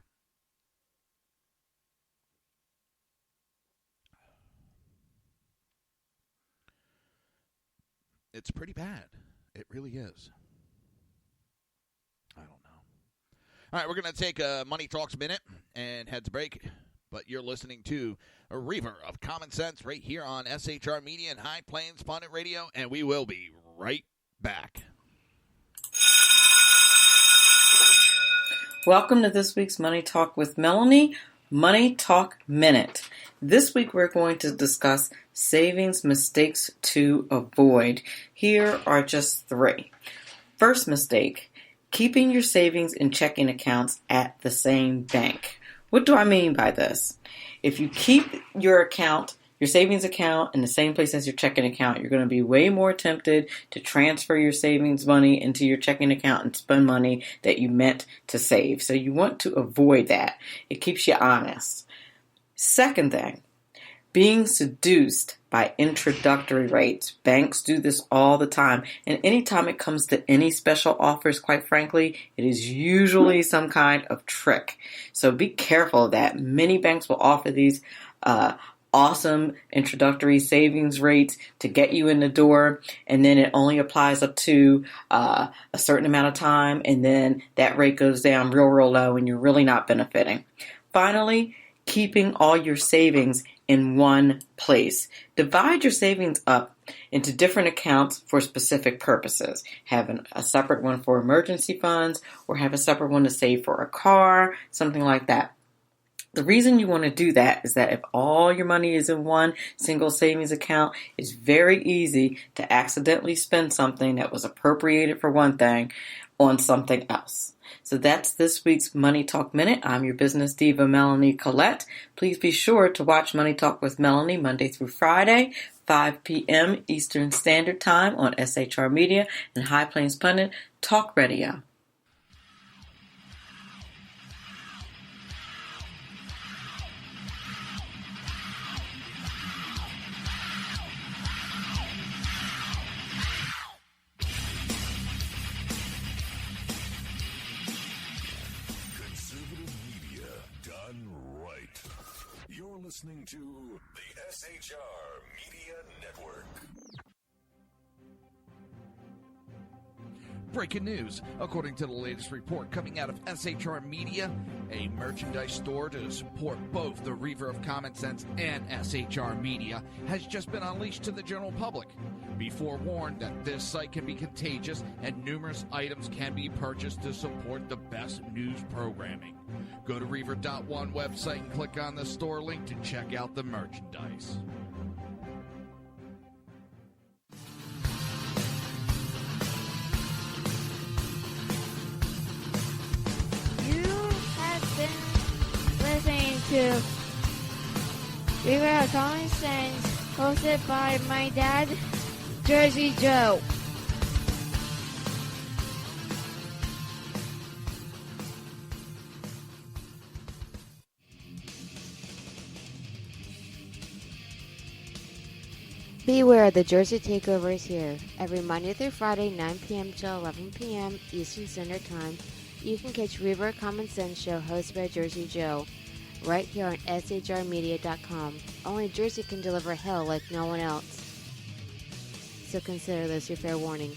It's pretty bad. It really is. I don't know. All right, we're going to take a Money Talks minute and head to break. But you're listening to a Reaver of Common Sense right here on SHR Media and High Plains Pundit Radio, and we will be right back. Welcome to this week's Money Talk with Melanie, Money Talk Minute. This week we're going to discuss savings mistakes to avoid. Here are just 3. First mistake, keeping your savings and checking accounts at the same bank. What do I mean by this? If you keep your savings account in the same place as your checking account, you're going to be way more tempted to transfer your savings money into your checking account and spend money that you meant to save. So you want to avoid that. It keeps you honest. Second thing, being seduced by introductory rates. Banks do this all the time. And anytime it comes to any special offers, quite frankly, it is usually some kind of trick. So be careful of that. Many banks will offer these awesome introductory savings rates to get you in the door, and then it only applies up to a certain amount of time, and then that rate goes down real low, and you're really not benefiting. Finally, keeping all your savings in one place. Divide your savings up into different accounts for specific purposes. Have a separate one for emergency funds, or have a separate one to save for a car, something like that. The reason you want to do that is that if all your money is in one single savings account, it's very easy to accidentally spend something that was appropriated for one thing on something else. So that's this week's Money Talk Minute. I'm your business diva, Melanie Collette. Please be sure to watch Money Talk with Melanie Monday through Friday, 5 p.m. Eastern Standard Time on SHR Media and High Plains Pundit Talk Radio. Listening to the SHR Media Network. Breaking news. According to the latest report coming out of SHR Media, a merchandise store to support both the Reaver of Common Sense and SHR Media has just been unleashed to the general public. Be forewarned that this site can be contagious and numerous items can be purchased to support the best news programming. Go to Reaver.one website and click on the store link to check out the merchandise. You have been listening to Reaver of Common Sense, hosted by my dad, Jersey Joe. Beware, the Jersey Takeover is here. Every Monday through Friday, 9 p.m. to 11 p.m. Eastern Standard Time, you can catch Reaver Common Sense Show hosted by Jersey Joe, right here on shrmedia.com. Only Jersey can deliver hell like no one else. So consider this your fair warning.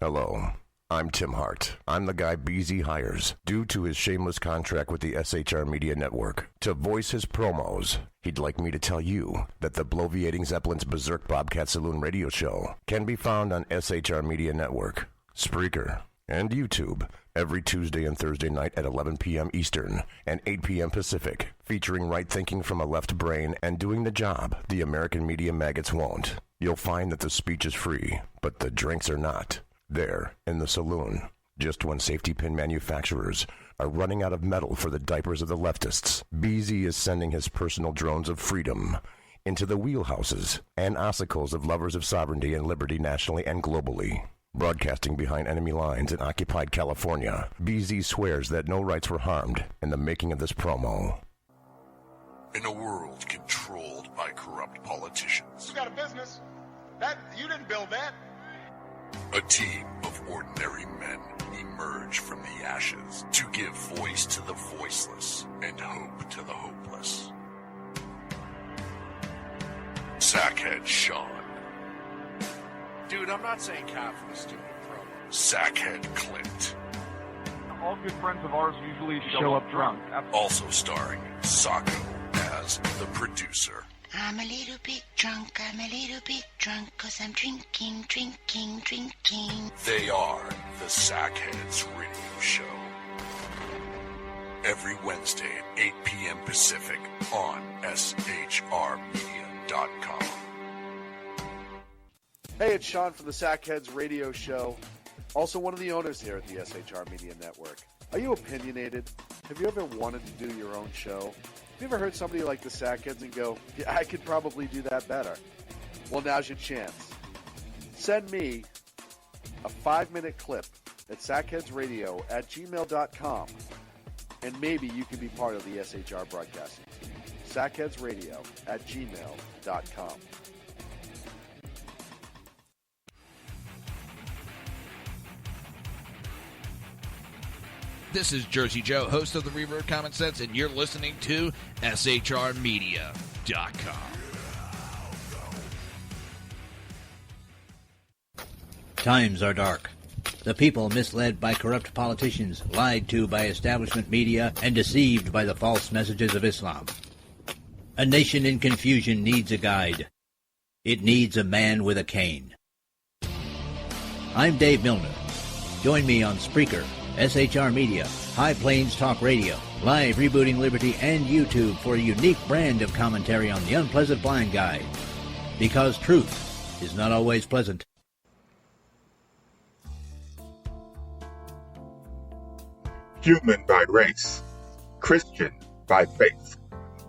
Hello, I'm Tim Hart. I'm the guy BZ hires, due to his shameless contract with the SHR Media Network, to voice his promos. He'd like me to tell you that the Bloviating Zeppelin's Berserk Bobcat Saloon radio show can be found on SHR Media Network, Spreaker, and YouTube every Tuesday and Thursday night at 11 p.m. Eastern and 8 p.m. Pacific, featuring right thinking from a left brain and doing the job the American media maggots won't. You'll find that the speech is free, but the drinks are not. There, in the saloon, just when safety pin manufacturers are running out of metal for the diapers of the leftists, BZ is sending his personal drones of freedom into the wheelhouses and ossicles of lovers of sovereignty and liberty nationally and globally. Broadcasting behind enemy lines in occupied California, BZ swears that no rights were harmed in the making of this promo. In a world controlled by corrupt politicians, You got a business. You didn't build that. a team of ordinary men emerge from the ashes to give voice to the voiceless and hope to the hopeless. Sackhead Sean. Dude, I'm not saying cat for the stupid promo. Sackhead Clint. All good friends of ours usually show up drunk. Also starring Sacco as the producer. I'm a little bit drunk, cause I'm drinking. They are the Sackheads Radio Show. Every Wednesday at 8 p.m. Pacific on shrmedia.com. Hey, it's Sean from the Sackheads Radio Show, also one of the owners here at the SHR Media Network. Are you opinionated? Have you ever wanted to do your own show? Have you ever heard somebody like the Sackheads and go, yeah, I could probably do that better? Well, now's your chance. Send me a 5-minute clip at sackheadsradio@gmail.com, and maybe you can be part of the SHR broadcasting team. sackheadsradio@gmail.com. This is Jersey Joe, host of the Reaver of Common Sense, and you're listening to shrmedia.com. Times are dark. The people misled by corrupt politicians, lied to by establishment media, and deceived by the false messages of Islam. A nation in confusion needs a guide. It needs a man with a cane. I'm Dave Milner. Join me on Spreaker, SHR Media, High Plains Talk Radio, Live Rebooting Liberty, and YouTube for a unique brand of commentary on the Unpleasant Blind Guide. Because truth is not always pleasant. Human by race, Christian by faith,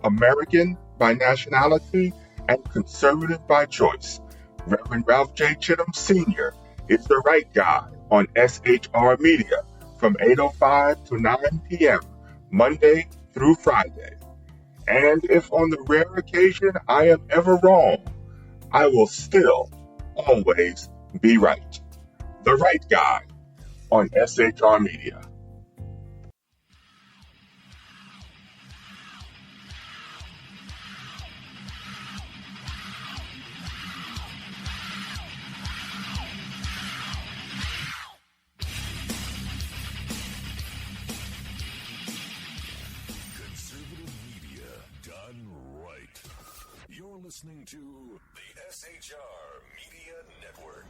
American by nationality, and conservative by choice. Reverend Ralph J. Chittum Sr. is the right guy on SHR Media from 8:05 to 9 p.m. Monday through Friday. And if on the rare occasion I am ever wrong, I will still always be right. The right guy on SHR Media. Listening to the SHR Media Network.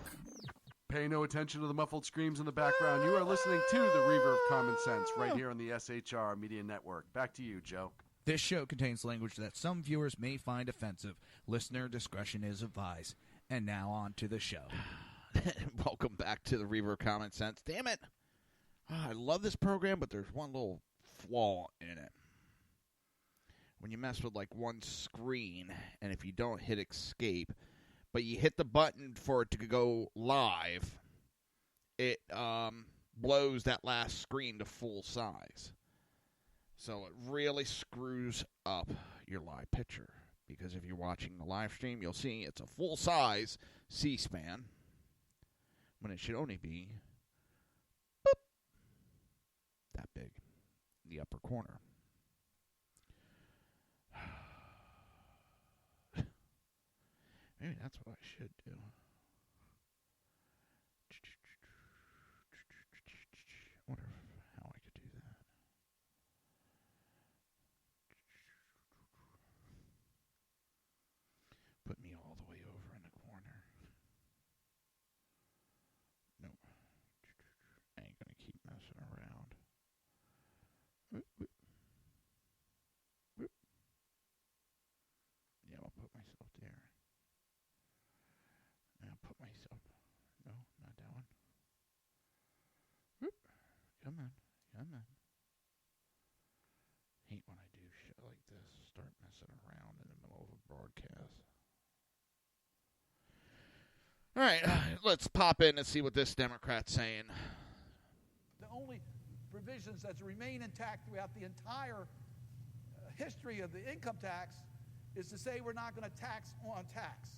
Pay no attention to the muffled screams in the background. You are listening to the Reaver of Common Sense right here on the SHR Media Network. Back to you, Joe. This show contains language that some viewers may find offensive. Listener discretion is advised. And now on to the show. Welcome back to the Reaver of Common Sense. Damn it. I love this program, but there's one little flaw in it. When you mess with like one screen, and if you don't hit escape, but you hit the button for it to go live, it blows that last screen to full size. So it really screws up your live picture. Because if you're watching the live stream, you'll see it's a full size C-SPAN when it should only be boop, that big in the upper corner. Maybe that's what I should do. I wonder how I could do that. Put me all the way over in the corner. Nope. I ain't gonna keep messing around. Whoop, whoop. Whoop. Yeah, I'll put myself there. I'll put myself. No, not that one. Whoop. Come on. Come on. Hate when I do shit like this. Start messing around in the middle of a broadcast. All right, let's pop in and see what this Democrat's saying. The only provisions that remain intact throughout the entire history of the income tax is to say we're not going to tax on tax.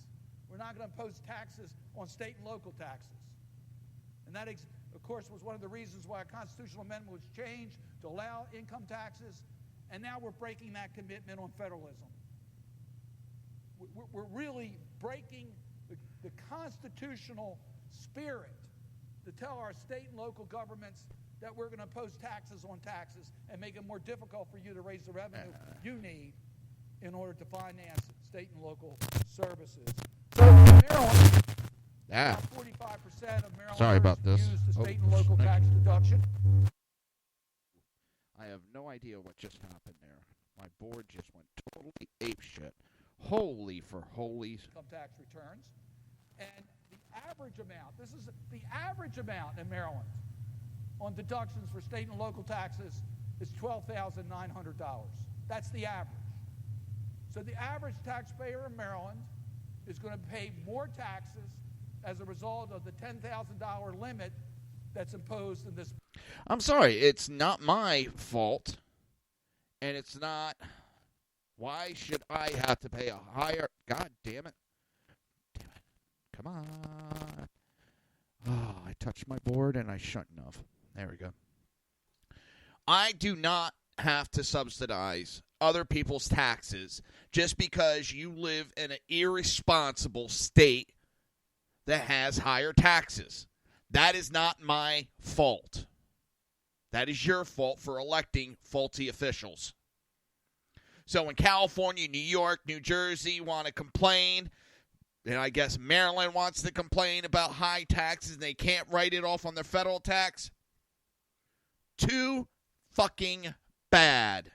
We're not going to impose taxes on state and local taxes. And that, of course, was one of the reasons why a constitutional amendment was changed to allow income taxes. And now we're breaking that commitment on federalism. We're really breaking the constitutional spirit to tell our state and local governments that we're going to impose taxes on taxes and make it more difficult for you to raise the revenue you need in order to finance state and local services. So Maryland, about 45% of Marylanders Sorry about this. use the state and local tax deduction. I have no idea what just happened there. My board just went totally apeshit. Holy for holies. Income tax returns. And the average amount, this is the average amount in Maryland on deductions for state and local taxes is $12,900. That's the average. So the average taxpayer in Maryland is going to pay more taxes as a result of the $10,000 limit that's imposed in this. I'm sorry, it's not my fault, and it's not. Why should I have to pay a higher? God damn it! Damn it! Come on! Oh, I touched my board and I shouldn't have. There we go. I do not have to subsidize other people's taxes just because you live in an irresponsible state that has higher taxes. That is not my fault. That is your fault for electing faulty officials. So when California, New York, New Jersey want to complain, And I guess Maryland wants to complain about high taxes and they can't write it off on their federal tax. Too fucking bad.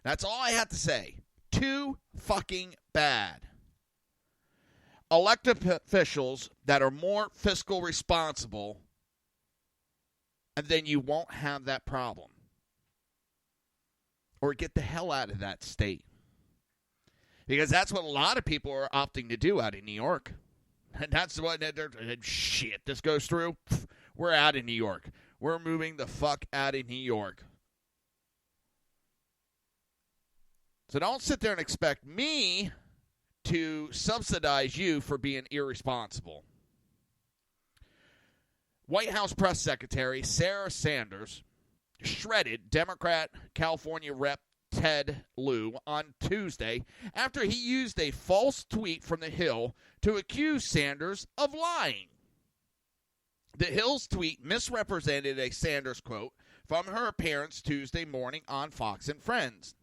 That's all I have to say. Too fucking bad. Elected officials that are more fiscal responsible, and then you won't have that problem. Or get the hell out of that state. Because that's what a lot of people are opting to do out in New York. And that's what, shit, this goes through. We're out of New York. We're moving the fuck out of New York. So don't sit there and expect me to subsidize you for being irresponsible. White House Press Secretary Sarah Sanders shredded Democrat California Rep Ted Lieu on Tuesday after he used a false tweet from The Hill to accuse Sanders of lying. The Hill's tweet misrepresented a Sanders quote from her appearance Tuesday morning on Fox and Friends.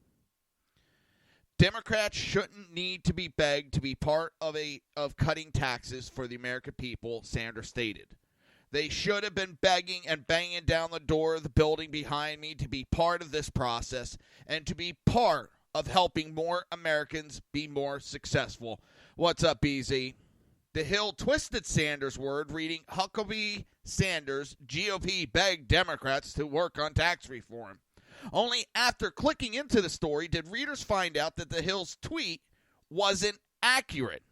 Democrats shouldn't need to be begged to be part of cutting taxes for the American people, Sanders stated. They should have been begging and banging down the door of the building behind me to be part of this process and to be part of helping more Americans be more successful. What's up, BZ? The Hill twisted Sanders' word, reading Huckabee Sanders, GOP begged Democrats to work on tax reform. Only after clicking into the story did readers find out that the Hill's tweet wasn't accurate.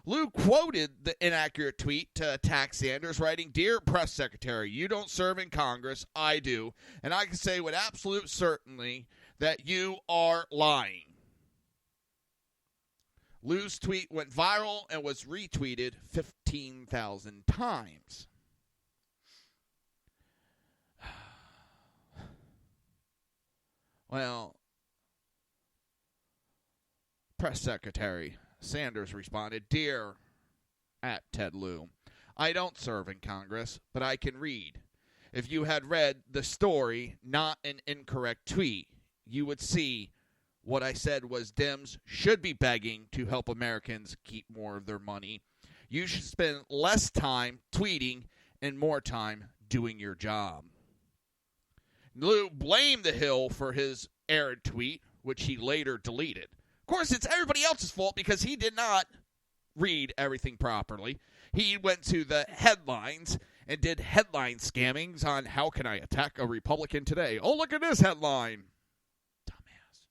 Lieu quoted the inaccurate tweet to attack Sanders, writing, "Dear Press Secretary, you don't serve in Congress, I do, and I can say with absolute certainty that you are lying." Lieu's tweet went viral and was retweeted 15,000 times. Well, Press Secretary Sanders responded, "Dear at Ted Lieu, I don't serve in Congress, but I can read. If you had read the story, not an incorrect tweet, you would see what I said was Dems should be begging to help Americans keep more of their money. You should spend less time tweeting and more time doing your job." Lieu blamed the Hill for his errant tweet, which he later deleted. Of course, it's everybody else's fault because he did not read everything properly. He went to the headlines and did headline scammings on how can I attack a Republican today. Oh, look at this headline. Dumbass.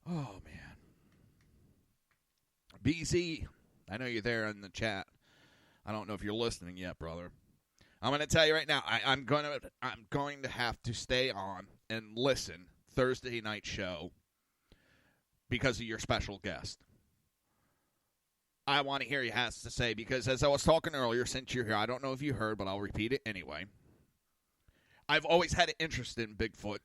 Oh, man. BZ, I know you're there in the chat. I don't know if you're listening yet, brother. I'm going to tell you right now, I'm going to have to stay on and listen Thursday night show because of your special guest. I want to hear what he has to say because as I was talking earlier, since you're here, I don't know if you heard, but I'll repeat it anyway. I've always had an interest in Bigfoot.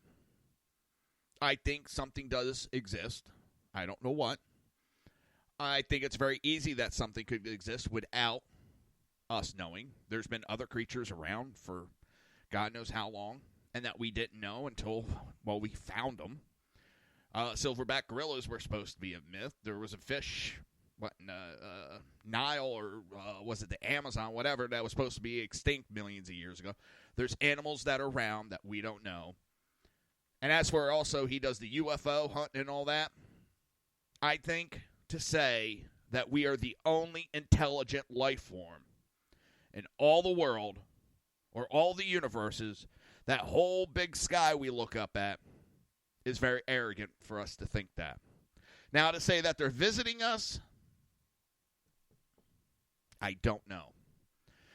I think something does exist. I don't know what. I think it's very easy that something could exist without us knowing. There's been other creatures around for God knows how long, and that we didn't know until, well, we found them. Silverback gorillas were supposed to be a myth. There was a fish, Nile, or was it the Amazon, whatever, that was supposed to be extinct millions of years ago. There's animals that are around that we don't know. And as for also he does the UFO hunting and all that, I think to say that we are the only intelligent life form in all the world or all the universes, that whole big sky we look up at, is very arrogant for us to think that. Now, to say that they're visiting us, I don't know.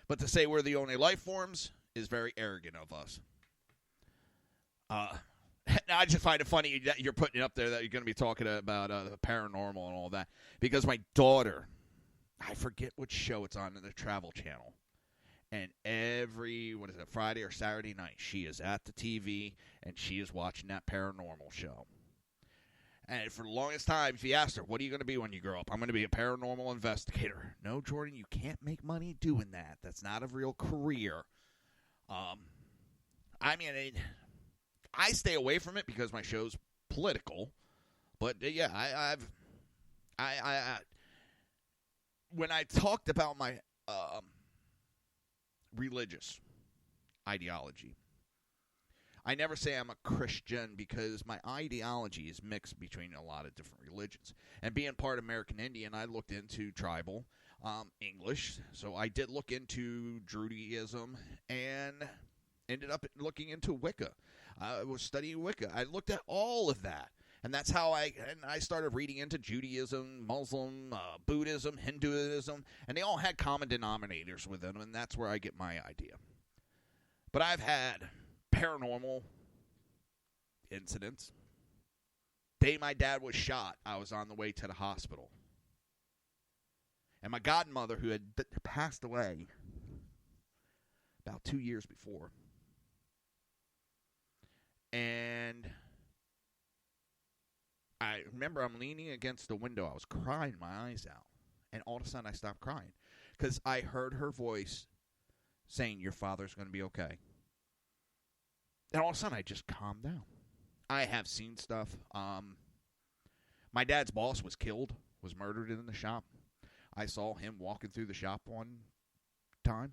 But to say we're the only life forms is very arrogant of us. I just find it funny that you're putting it up there that you're going to be talking about the paranormal and all that. Because my daughter, I forget which show it's on the Travel Channel. And every, Friday or Saturday night, she is at the TV and she is watching that paranormal show. And for the longest time, if you asked her, what are you going to be when you grow up? I'm going to be a paranormal investigator. No, Jordan, you can't make money doing that. That's not a real career. I mean, I stay away from it because my show's political. But, yeah, I when I talked about my religious ideology, I never say I'm a Christian because my ideology is mixed between a lot of different religions. And being part American Indian, I looked into tribal English. So I did look into Judaism and ended up looking into Wicca. I was studying Wicca. I looked at all of that. And that's how I started reading into Judaism, Muslim, Buddhism, Hinduism. And they all had common denominators with them. And that's where I get my idea. But I've had paranormal incidents. Day my dad was shot, I was on the way to the hospital. And my godmother, who had passed away about 2 years before, and I remember I'm leaning against the window. I was crying my eyes out. And all of a sudden I stopped crying because I heard her voice saying, your father's going to be okay. And all of a sudden, I just calmed down. I have seen stuff. My dad's boss was killed, was murdered in the shop. I saw him walking through the shop one time.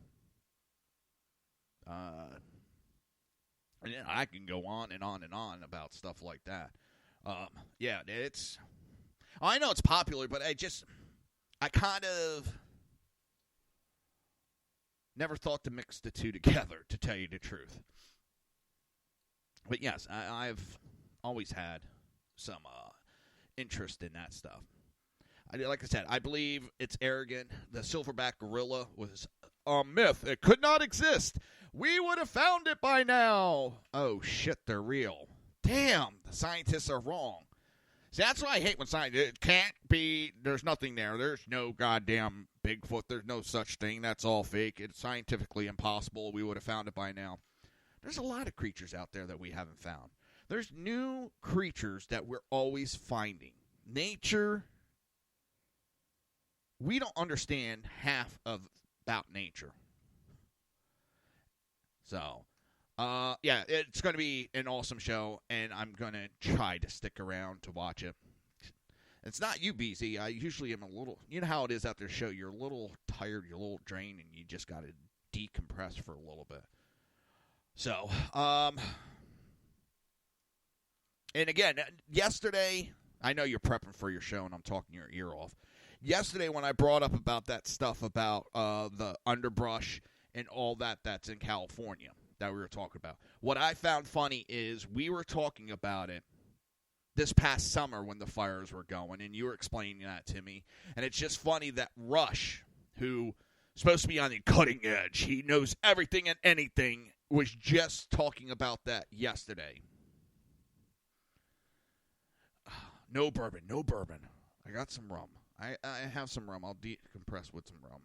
And I can go on and on and on about stuff like that. Yeah, it's... I know it's popular, but I kind of never thought to mix the two together, to tell you the truth. But yes, I've always had some interest in that stuff. Like I said, I believe it's arrogant. The silverback gorilla was a myth. It could not exist. We would have found it by now. Oh, shit, they're real. Damn, the scientists are wrong. See, that's why I hate when scientists... It can't be... There's nothing there. There's no goddamn Bigfoot. There's no such thing. That's all fake. It's scientifically impossible. We would have found it by now. There's a lot of creatures out there that we haven't found. There's new creatures that we're always finding. Nature, we don't understand half about nature. So, yeah, it's going to be an awesome show, and I'm going to try to stick around to watch it. It's not you, BZ. I usually am a little, you know how it is out there show. You're a little tired, you're a little drained, and you just got to decompress for a little bit. So, and again, yesterday, I know you're prepping for your show, and I'm talking your ear off. Yesterday, when I brought up about that stuff about the underbrush and all that's in California that we were talking about, what I found funny is we were talking about it this past summer when the fires were going, and you were explaining that to me. And it's just funny that Rush, who supposed to be on the cutting edge, he knows everything and anything, was just talking about that yesterday. No bourbon. I got some rum. I have some rum. I'll decompress with some rum.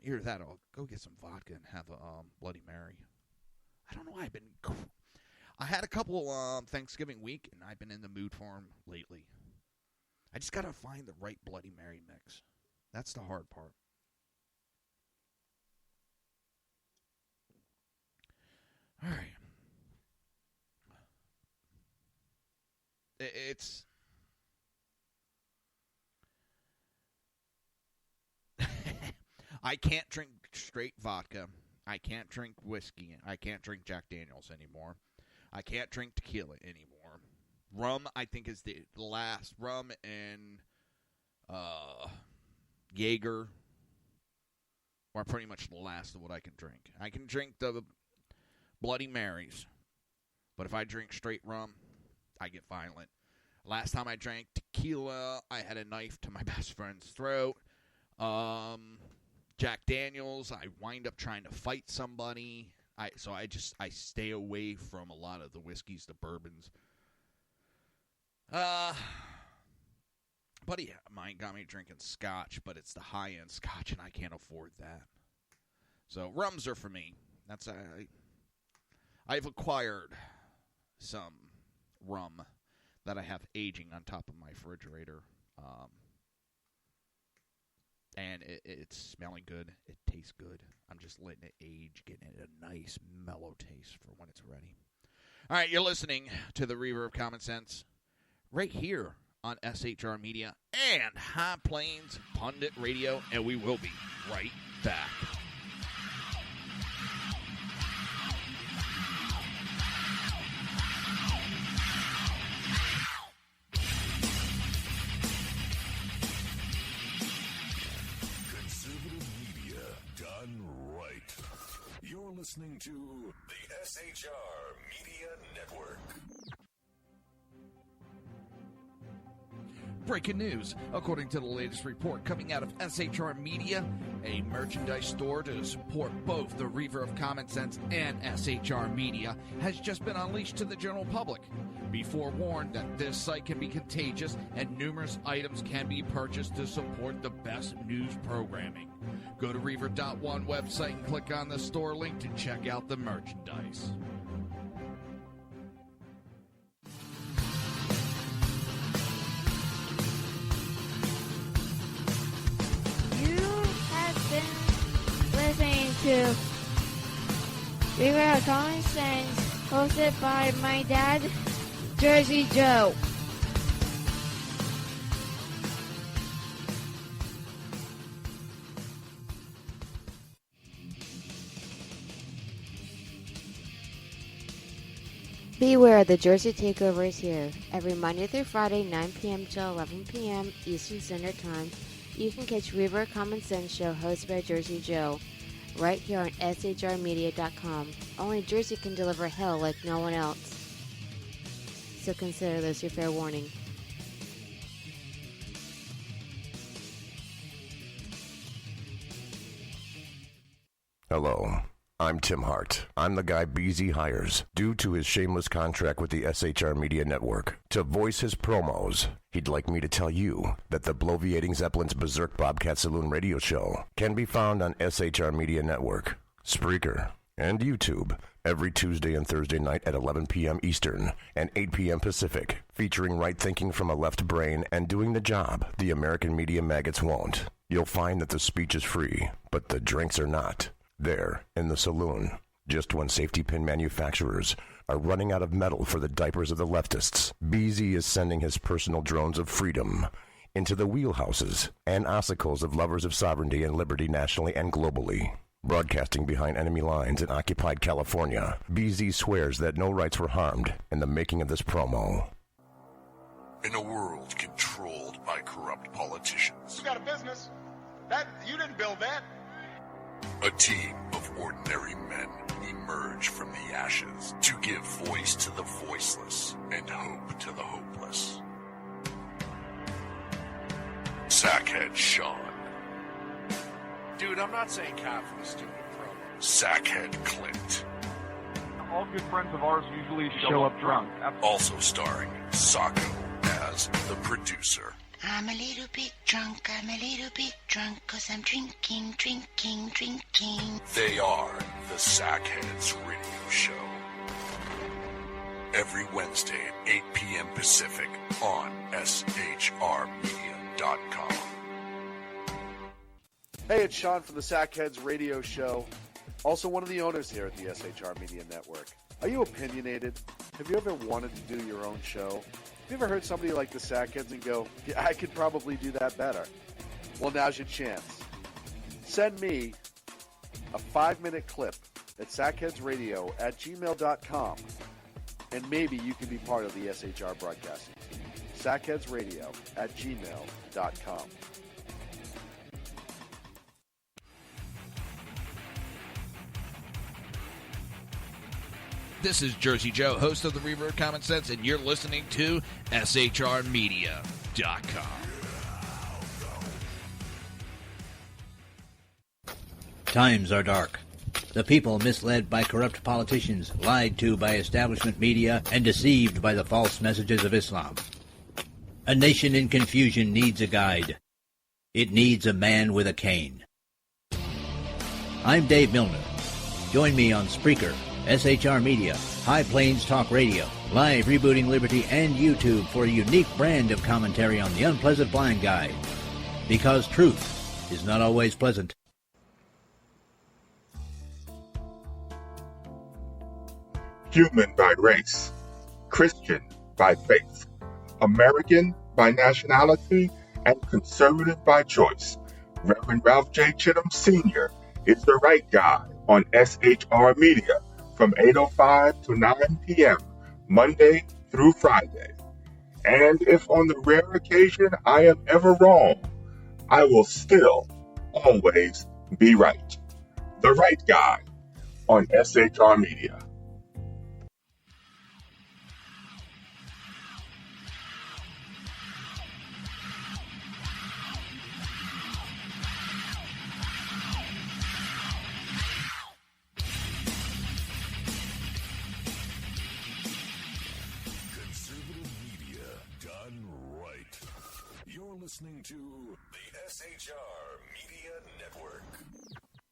Either that or I'll go get some vodka and have a Bloody Mary. I don't know why I had a couple Thanksgiving week, and I've been in the mood for them lately. I just got to find the right Bloody Mary mix. That's the hard part. All right. It's... I can't drink straight vodka. I can't drink whiskey. I can't drink Jack Daniels anymore. I can't drink tequila anymore. Rum, I think, is the last. Rum and Jaeger are pretty much the last of what I can drink. I can drink the Bloody Marys, but if I drink straight rum, I get violent. Last time I drank tequila, I had a knife to my best friend's throat. Jack Daniels, I wind up trying to fight somebody. I stay away from a lot of the whiskeys, the bourbons. Buddy of mine got me drinking scotch, but it's the high-end scotch, and I can't afford that. So rums are for me. I've acquired some rum that I have aging on top of my refrigerator. And it's smelling good. It tastes good. I'm just letting it age, getting it a nice, mellow taste for when it's ready. All right, you're listening to the Reaver of Common Sense right here on SHR Media and High Plains Pundit Radio, and we will be right back. You're listening to the SHR Media Network. Breaking news. According to the latest report coming out of SHR Media, a merchandise store to support both the Reaver of Common Sense and SHR Media has just been unleashed to the general public. Be forewarned that this site can be contagious and numerous items can be purchased to support the best news programming. Go to Reaver.one website and click on the store link to check out the merchandise. Listening to Reaver of Common Sense, hosted by my dad, Jersey Joe. Beware, the Jersey Takeover is here. Every Monday through Friday, 9 p.m. to 11 p.m. Eastern Standard Time. You can catch Reaver Common Sense Show hosted by Jersey Joe right here on shrmedia.com. Only Jersey can deliver hell like no one else. So consider this your fair warning. Hello. I'm Tim Hart. I'm the guy BZ hires, due to his shameless contract with the SHR Media Network, to voice his promos. He'd like me to tell you that the Bloviating Zeppelin's Berserk Bobcat Saloon radio show can be found on SHR Media Network, Spreaker, and YouTube every Tuesday and Thursday night at 11 p.m. Eastern and 8 p.m. Pacific, featuring right thinking from a left brain and doing the job the American media maggots won't. You'll find that the speech is free, but the drinks are not. There, in the saloon, just when safety pin manufacturers are running out of metal for the diapers of the leftists, BZ is sending his personal drones of freedom into the wheelhouses and ossicles of lovers of sovereignty and liberty nationally and globally. Broadcasting behind enemy lines in occupied California, BZ swears that no rights were harmed in the making of this promo. In a world controlled by corrupt politicians, You got a business. That you didn't build that. a team of ordinary men emerge from the ashes to give voice to the voiceless and hope to the hopeless. Sackhead Sean. Dude, I'm not saying cap for the stupid promo. Sackhead Clint. All good friends of ours usually show up drunk. Also starring Sacco as the producer. I'm a little bit drunk, 'cause I'm drinking. They are the Sackheads Radio Show. Every Wednesday at 8 p.m. Pacific on shrmedia.com. Hey, it's Sean from the Sackheads Radio Show, also one of the owners here at the SHR Media Network. Are you opinionated? Have you ever wanted to do your own show? Have you ever heard somebody like the Sackheads and go, yeah, I could probably do that better? Well, now's your chance. Send me a 5-minute clip at sackheadsradio@gmail.com, and maybe you can be part of the SHR broadcasting team. sackheadsradio@gmail.com. This is Jersey Joe, host of the Reaver of Common Sense, and you're listening to shrmedia.com. Times are dark. The people misled by corrupt politicians, lied to by establishment media, and deceived by the false messages of Islam. A nation in confusion needs a guide. It needs a man with a cane. I'm Dave Milner. Join me on Spreaker, SHR Media, High Plains Talk Radio, live rebooting Liberty, and YouTube for a unique brand of commentary on the unpleasant blind guide. Because truth is not always pleasant. Human by race, Christian by faith, American by nationality, and conservative by choice. Reverend Ralph J. Chittum Sr. is the right guy on SHR Media from 8:05 to 9 p.m., Monday through Friday. And if on the rare occasion I am ever wrong, I will still always be right. The right guy on SHR Media. Listening to the SHR Media Network.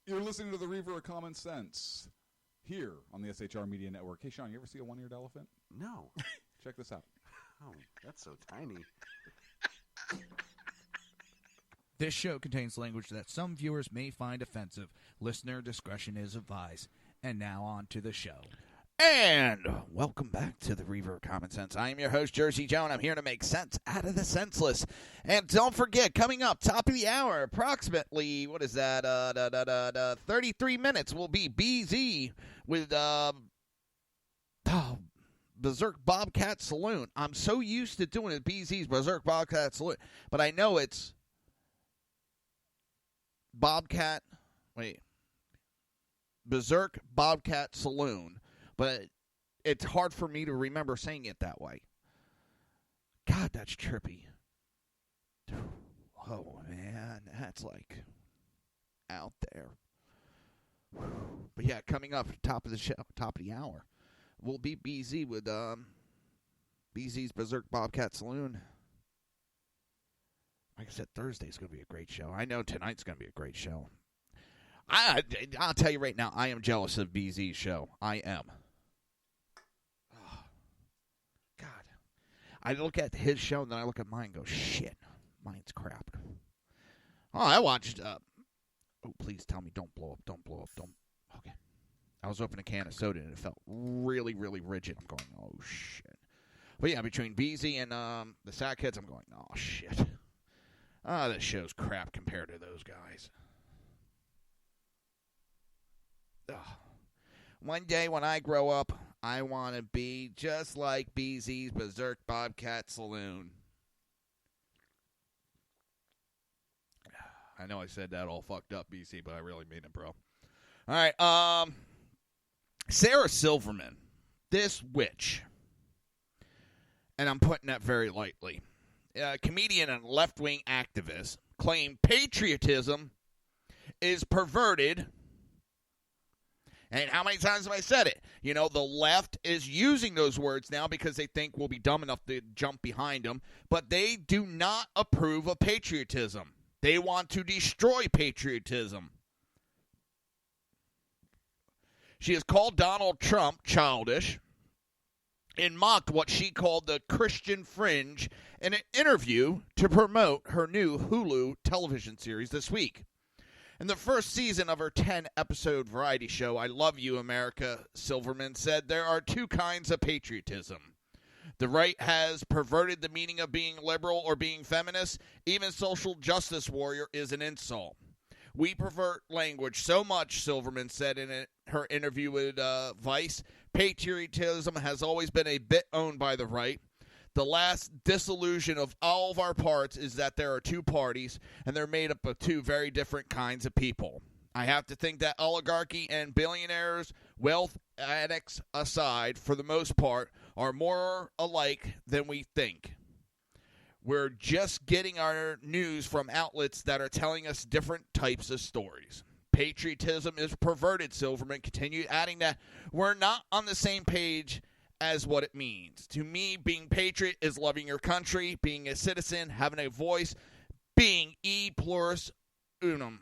You're listening to the Reaver of Common Sense here on the SHR Media Network. Hey, Sean, you ever see a one-eared elephant? No. Check this out. Oh, that's so tiny. This show contains language that some viewers may find offensive. Listener discretion is advised. And now on to the show. And welcome back to the Reaver of Common Sense. I am your host, Jersey Joe, and I'm here to make sense out of the senseless. And don't forget, coming up, top of the hour, approximately, 33 minutes will be BZ with Berserk Bobcat Saloon. I'm so used to doing it, BZ's Berserk Bobcat Saloon, but I know it's Berserk Bobcat Saloon. But it's hard for me to remember saying it that way. God, that's trippy. Oh, man, that's like out there. But yeah, coming up top of the show, top of the hour, will be BZ with BZ's Berserk Bobcat Saloon. Like I said, Thursday's going to be a great show. I know tonight's going to be a great show. I'll tell you right now, I am jealous of BZ's show. I am. I look at his show, and then I look at mine and go, shit, mine's crap. Oh, I watched, oh, please tell me, don't blow up, don't. Okay. I was opening a can of soda, and it felt really, really rigid. I'm going, oh, shit. But yeah, between BZ and the Sackheads, I'm going, oh, shit. This show's crap compared to those guys. Ugh. One day when I grow up, I want to be just like BZ's Berserk Bobcat Saloon. I know I said that all fucked up, BC, but I really mean it, bro. All right, Sarah Silverman, this witch, and I'm putting that very lightly, comedian and left-wing activist, claimed patriotism is perverted. And how many times have I said it? You know, the left is using those words now because they think we'll be dumb enough to jump behind them. But they do not approve of patriotism. They want to destroy patriotism. She has called Donald Trump childish and mocked what she called the Christian fringe in an interview to promote her new Hulu television series this week. In the first season of her 10-episode variety show, I Love You, America, Silverman said there are two kinds of patriotism. The right has perverted the meaning of being liberal or being feminist. Even social justice warrior is an insult. We pervert language so much, Silverman said in her interview with Vice. Patriotism has always been a bit owned by the right. The last disillusion of all of our parts is that there are two parties, and they're made up of two very different kinds of people. I have to think that oligarchy and billionaires, wealth addicts aside, for the most part, are more alike than we think. We're just getting our news from outlets that are telling us different types of stories. Patriotism is perverted, Silverman continued, adding that we're not on the same page as what it means. To me, being patriot is loving your country, being a citizen, having a voice, being e pluribus unum.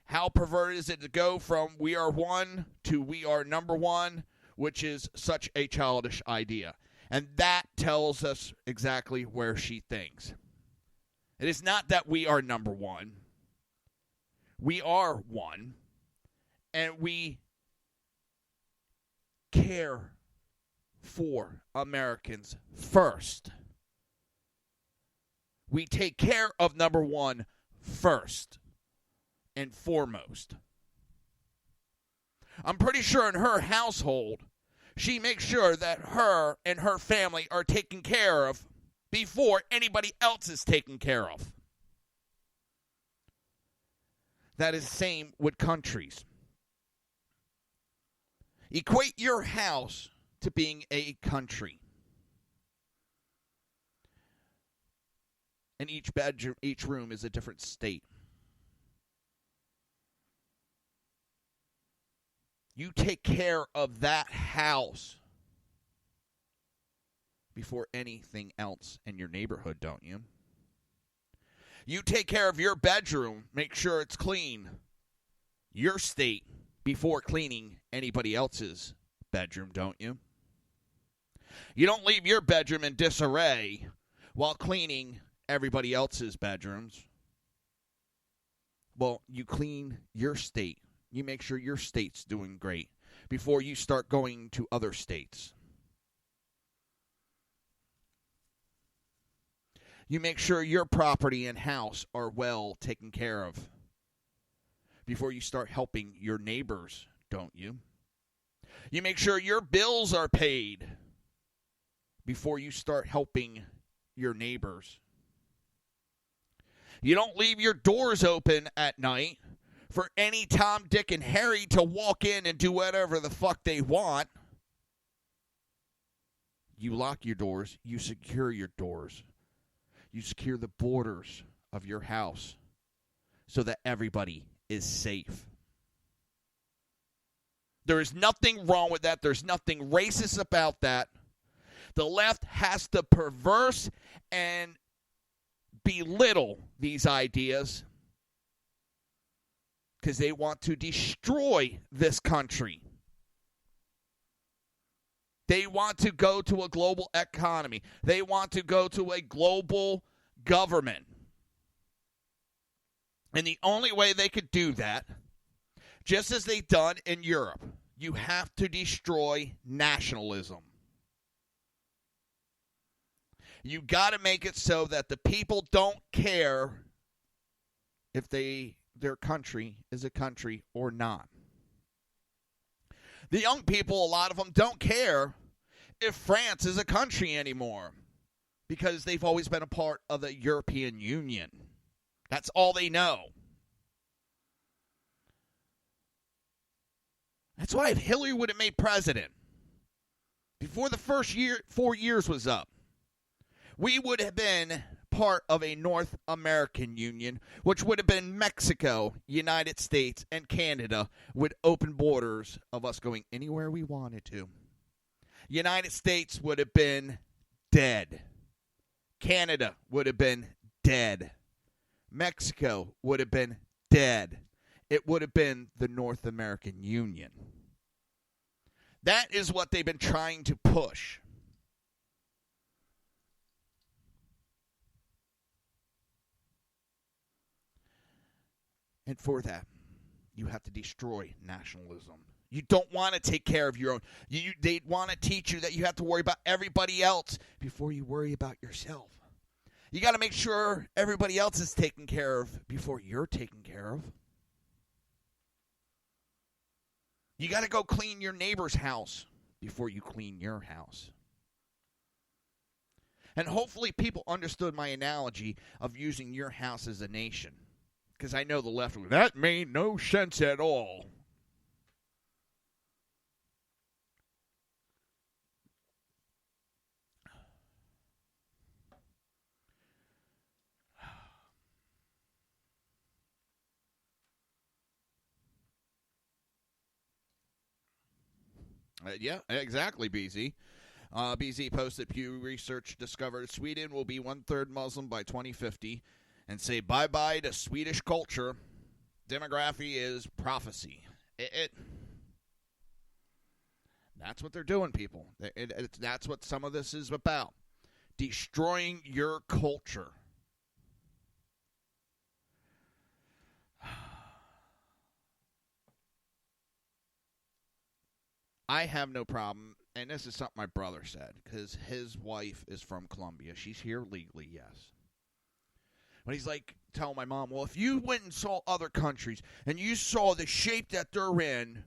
How perverted is it to go from we are one to we are number one? which is such a childish idea. And that tells us exactly where she thinks. It is not that we are number one. We are one, and we care for Americans first. We take care of number one first and foremost. I'm pretty sure in her household, she makes sure that her and her family are taken care of before anybody else is taken care of. That is the same with countries. Equate your house to being a country. And each bedroom, each room is a different state. You take care of that house before anything else in your neighborhood, don't you? You take care of your bedroom, make sure it's clean, your state, before cleaning anybody else's bedroom, don't you? You don't leave your bedroom in disarray while cleaning everybody else's bedrooms. Well, you clean your state. You make sure your state's doing great before you start going to other states. You make sure your property and house are well taken care of before you start helping your neighbors, don't you? You make sure your bills are paid before you start helping your neighbors. You don't leave your doors open at night for any Tom, Dick, and Harry to walk in and do whatever the fuck they want. You lock your doors. You secure your doors. You secure the borders of your house so that everybody is safe. There is nothing wrong with that. There's nothing racist about that. The left has to perverse and belittle these ideas because they want to destroy this country. They want to go to a global economy. They want to go to a global government. And the only way they could do that, just as they've done in Europe, you have to destroy nationalism. You got to make it so that the people don't care if their country is a country or not. The young people, a lot of them, don't care if France is a country anymore because they've always been a part of the European Union. That's all they know. That's why if Hillary would have made president before the first 4 years was up, we would have been part of a North American Union, which would have been Mexico, United States, and Canada with open borders of us going anywhere we wanted to. United States would have been dead. Canada would have been dead. Mexico would have been dead. It would have been the North American Union. That is what they've been trying to push. And for that, you have to destroy nationalism. You don't want to take care of your own. They want to teach you that you have to worry about everybody else before you worry about yourself. You got to make sure everybody else is taken care of before you're taken care of. You got to go clean your neighbor's house before you clean your house. And hopefully people understood my analogy of using your house as a nation. Because I know the left, that made no sense at all. Yeah, exactly, BZ. BZ posted Pew Research discovered Sweden will be 1/3 Muslim by 2050 and say bye-bye to Swedish culture. Demography is prophecy. That's what they're doing, people. That's what some of this is about. Destroying your culture. I have no problem, and this is something my brother said, because his wife is from Colombia. She's here legally, yes. But he's like telling my mom, well, if you went and saw other countries, and you saw the shape that they're in,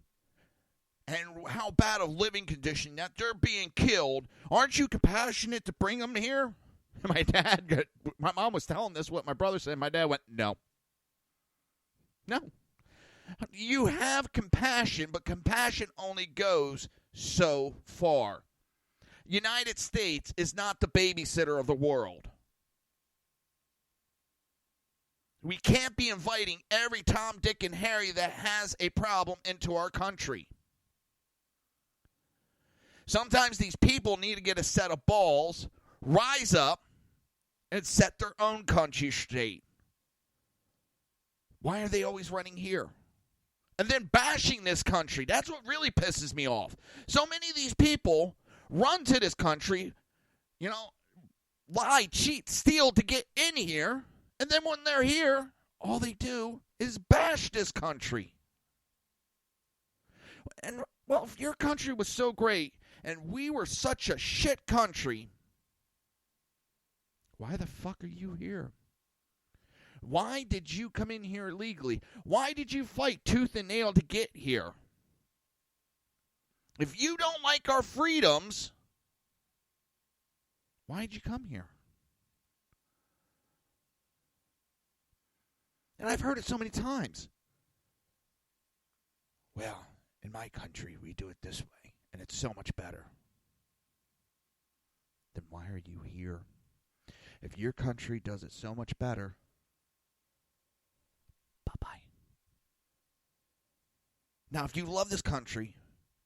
and how bad of living condition that they're being killed, aren't you compassionate to bring them here? And my mom was telling this, what my brother said, and my dad went, no. No. You have compassion, but compassion only goes so far. United States is not the babysitter of the world. We can't be inviting every Tom, Dick, and Harry that has a problem into our country. Sometimes these people need to get a set of balls, rise up, and set their own country straight. Why are they always running here? And then bashing this country. That's what really pisses me off. So many of these people run to this country, lie, cheat, steal to get in here. And then when they're here, all they do is bash this country. And, well, if your country was so great and we were such a shit country, why the fuck are you here? Why did you come in here illegally? Why did you fight tooth and nail to get here? If you don't like our freedoms, why did you come here? And I've heard it so many times. Well, in my country, we do it this way, and it's so much better. Then why are you here? If your country does it so much better, bye-bye. Now, if you love this country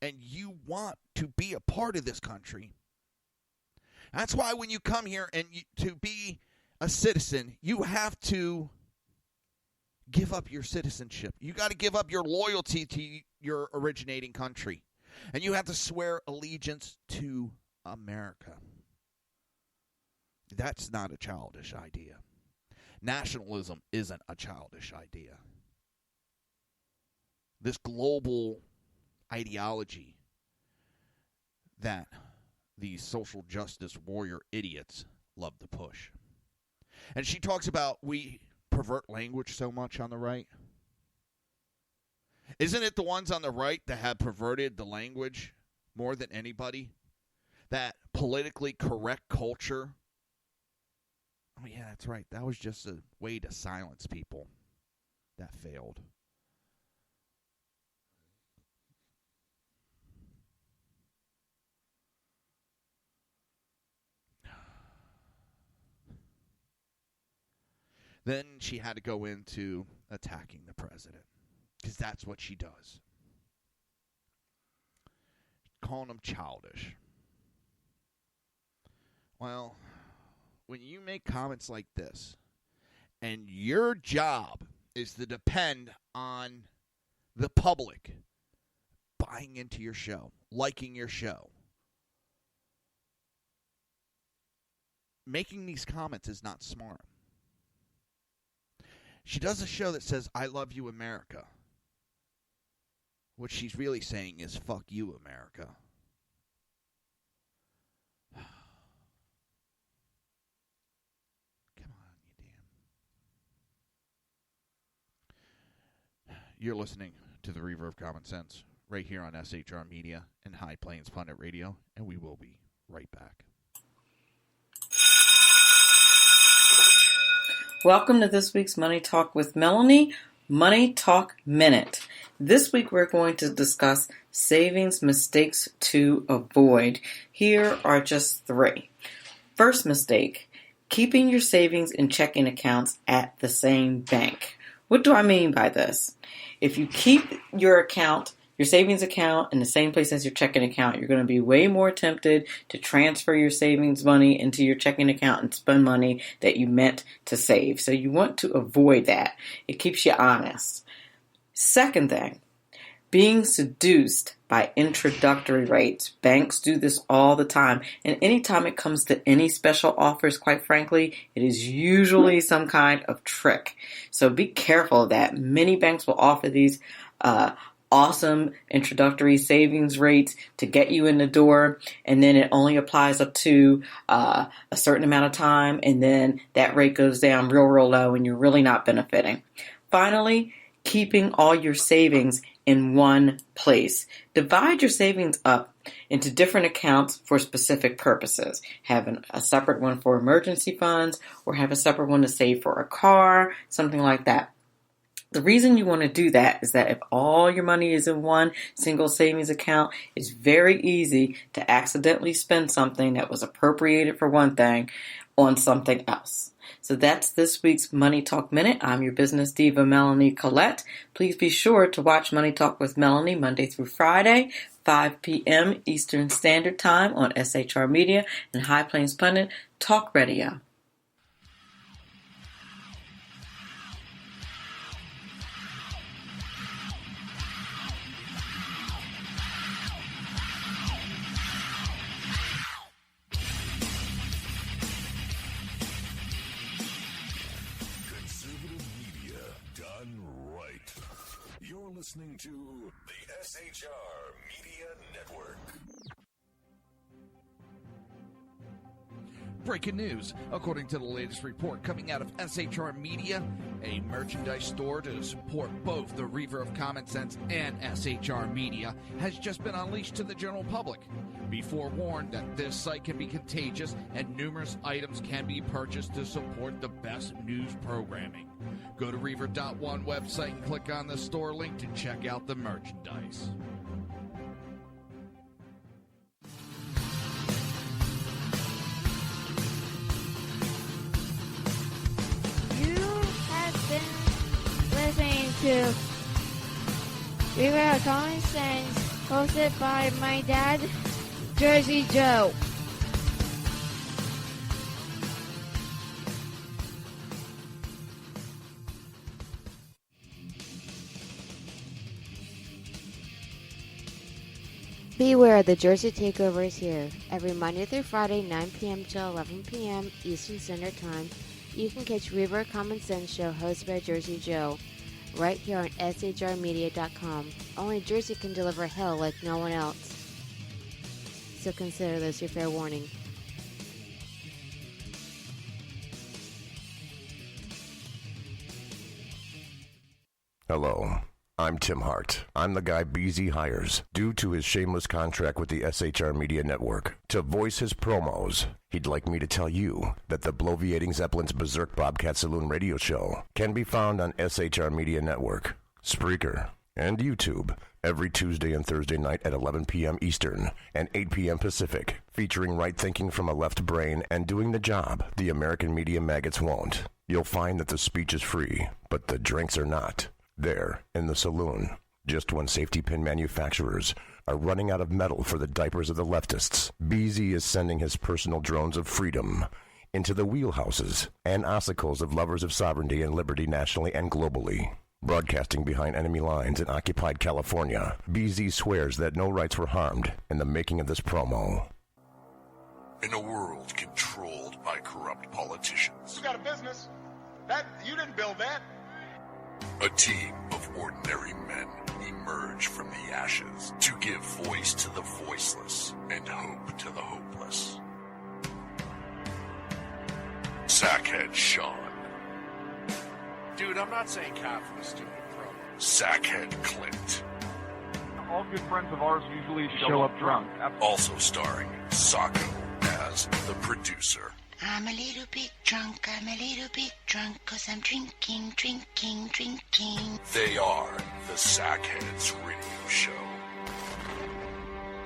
and you want to be a part of this country, that's why when you come here and to be a citizen, you have to give up your citizenship. You got to give up your loyalty to your originating country. And you have to swear allegiance to America. That's not a childish idea. Nationalism isn't a childish idea. This global ideology that these social justice warrior idiots love to push. And she talks about we pervert language so much on the right. Isn't it the ones on the right that have perverted the language more than anybody? That politically correct culture. Oh, yeah, that's right. That was just a way to silence people. That failed. Then she had to go into attacking the president, because that's what she does. Calling him childish. Well, when you make comments like this, and your job is to depend on the public buying into your show, liking your show, making these comments is not smart. She does a show that says, I love you, America. What she's really saying is, fuck you, America. Come on, you damn. You're listening to the Reaver of Common Sense right here on SHR Media and High Plains Pundit Radio, and we will be right back. Welcome to this week's Money Talk with Melanie, Money Talk Minute. This week we're going to discuss savings mistakes to avoid. Here are just 3. First mistake, keeping your savings and checking accounts at the same bank. What do I mean by this? If you keep your savings account in the same place as your checking account, you're going to be way more tempted to transfer your savings money into your checking account and spend money that you meant to save. So you want to avoid that. It keeps you honest. Second thing, Being seduced by introductory rates. Banks do this all the time. And anytime it comes to any special offers, quite frankly, it is usually some kind of trick. So be careful of that. Many banks will offer these awesome introductory savings rates to get you in the door, and then it only applies up to a certain amount of time, and then that rate goes down real low and you're really not benefiting. Finally, keeping all your savings in one place. Divide your savings up into different accounts for specific purposes. Have a separate one for emergency funds, or have a separate one to save for a car, something like that. The reason you want to do that is that if all your money is in one single savings account, it's very easy to accidentally spend something that was appropriated for one thing on something else. So that's this week's Money Talk Minute. I'm your business diva, Melanie Collette. Please be sure to watch Money Talk with Melanie Monday through Friday, 5 p.m. Eastern Standard Time on SHR Media and High Plains Pundit Talk Radio. Listening to the SHR Media Network. Breaking news. According to the latest report coming out of SHR Media, a merchandise store to support both the Reaver of Common Sense and SHR Media has just been unleashed to the general public. Be forewarned that this site can be contagious and numerous items can be purchased to support the best news programming. Go to Reaver.one website and click on the store link to check out the merchandise. Listening to Reaver of Common Sense, hosted by my dad, Jersey Joe. Beware, the Jersey Takeover is here. Every Monday through Friday, 9 p.m. till 11 p.m. Eastern Standard Time, you can catch Reaver Common Sense Show hosted by Jersey Joe right here on shrmedia.com. Only Jersey can deliver hell like no one else. So consider this your fair warning. Hello. I'm Tim Hart. I'm the guy BZ hires, due to his shameless contract with the SHR Media Network, to voice his promos. He'd like me to tell you that the Bloviating Zeppelin's Berserk Bobcat Saloon radio show can be found on SHR Media Network, Spreaker, and YouTube every Tuesday and Thursday night at 11 p.m. Eastern and 8 p.m. Pacific, featuring right thinking from a left brain and doing the job the American media maggots won't. You'll find that the speech is free, but the drinks are not. There, in the saloon, just when safety pin manufacturers are running out of metal for the diapers of the leftists, BZ is sending his personal drones of freedom into the wheelhouses and ossicles of lovers of sovereignty and liberty nationally and globally. Broadcasting behind enemy lines in occupied California, BZ swears that no rights were harmed in the making of this promo. In a world controlled by corrupt politicians, You got a business. That you didn't build that. a team of ordinary men emerge from the ashes to give voice to the voiceless and hope to the hopeless. Sackhead Sean. Dude, I'm not saying cat from a stupid program. Sackhead Clint. All good friends of ours usually show up drunk. Also starring Sacco as the producer. I'm a little bit drunk, 'cause I'm drinking. They are the Sackheads Radio Show.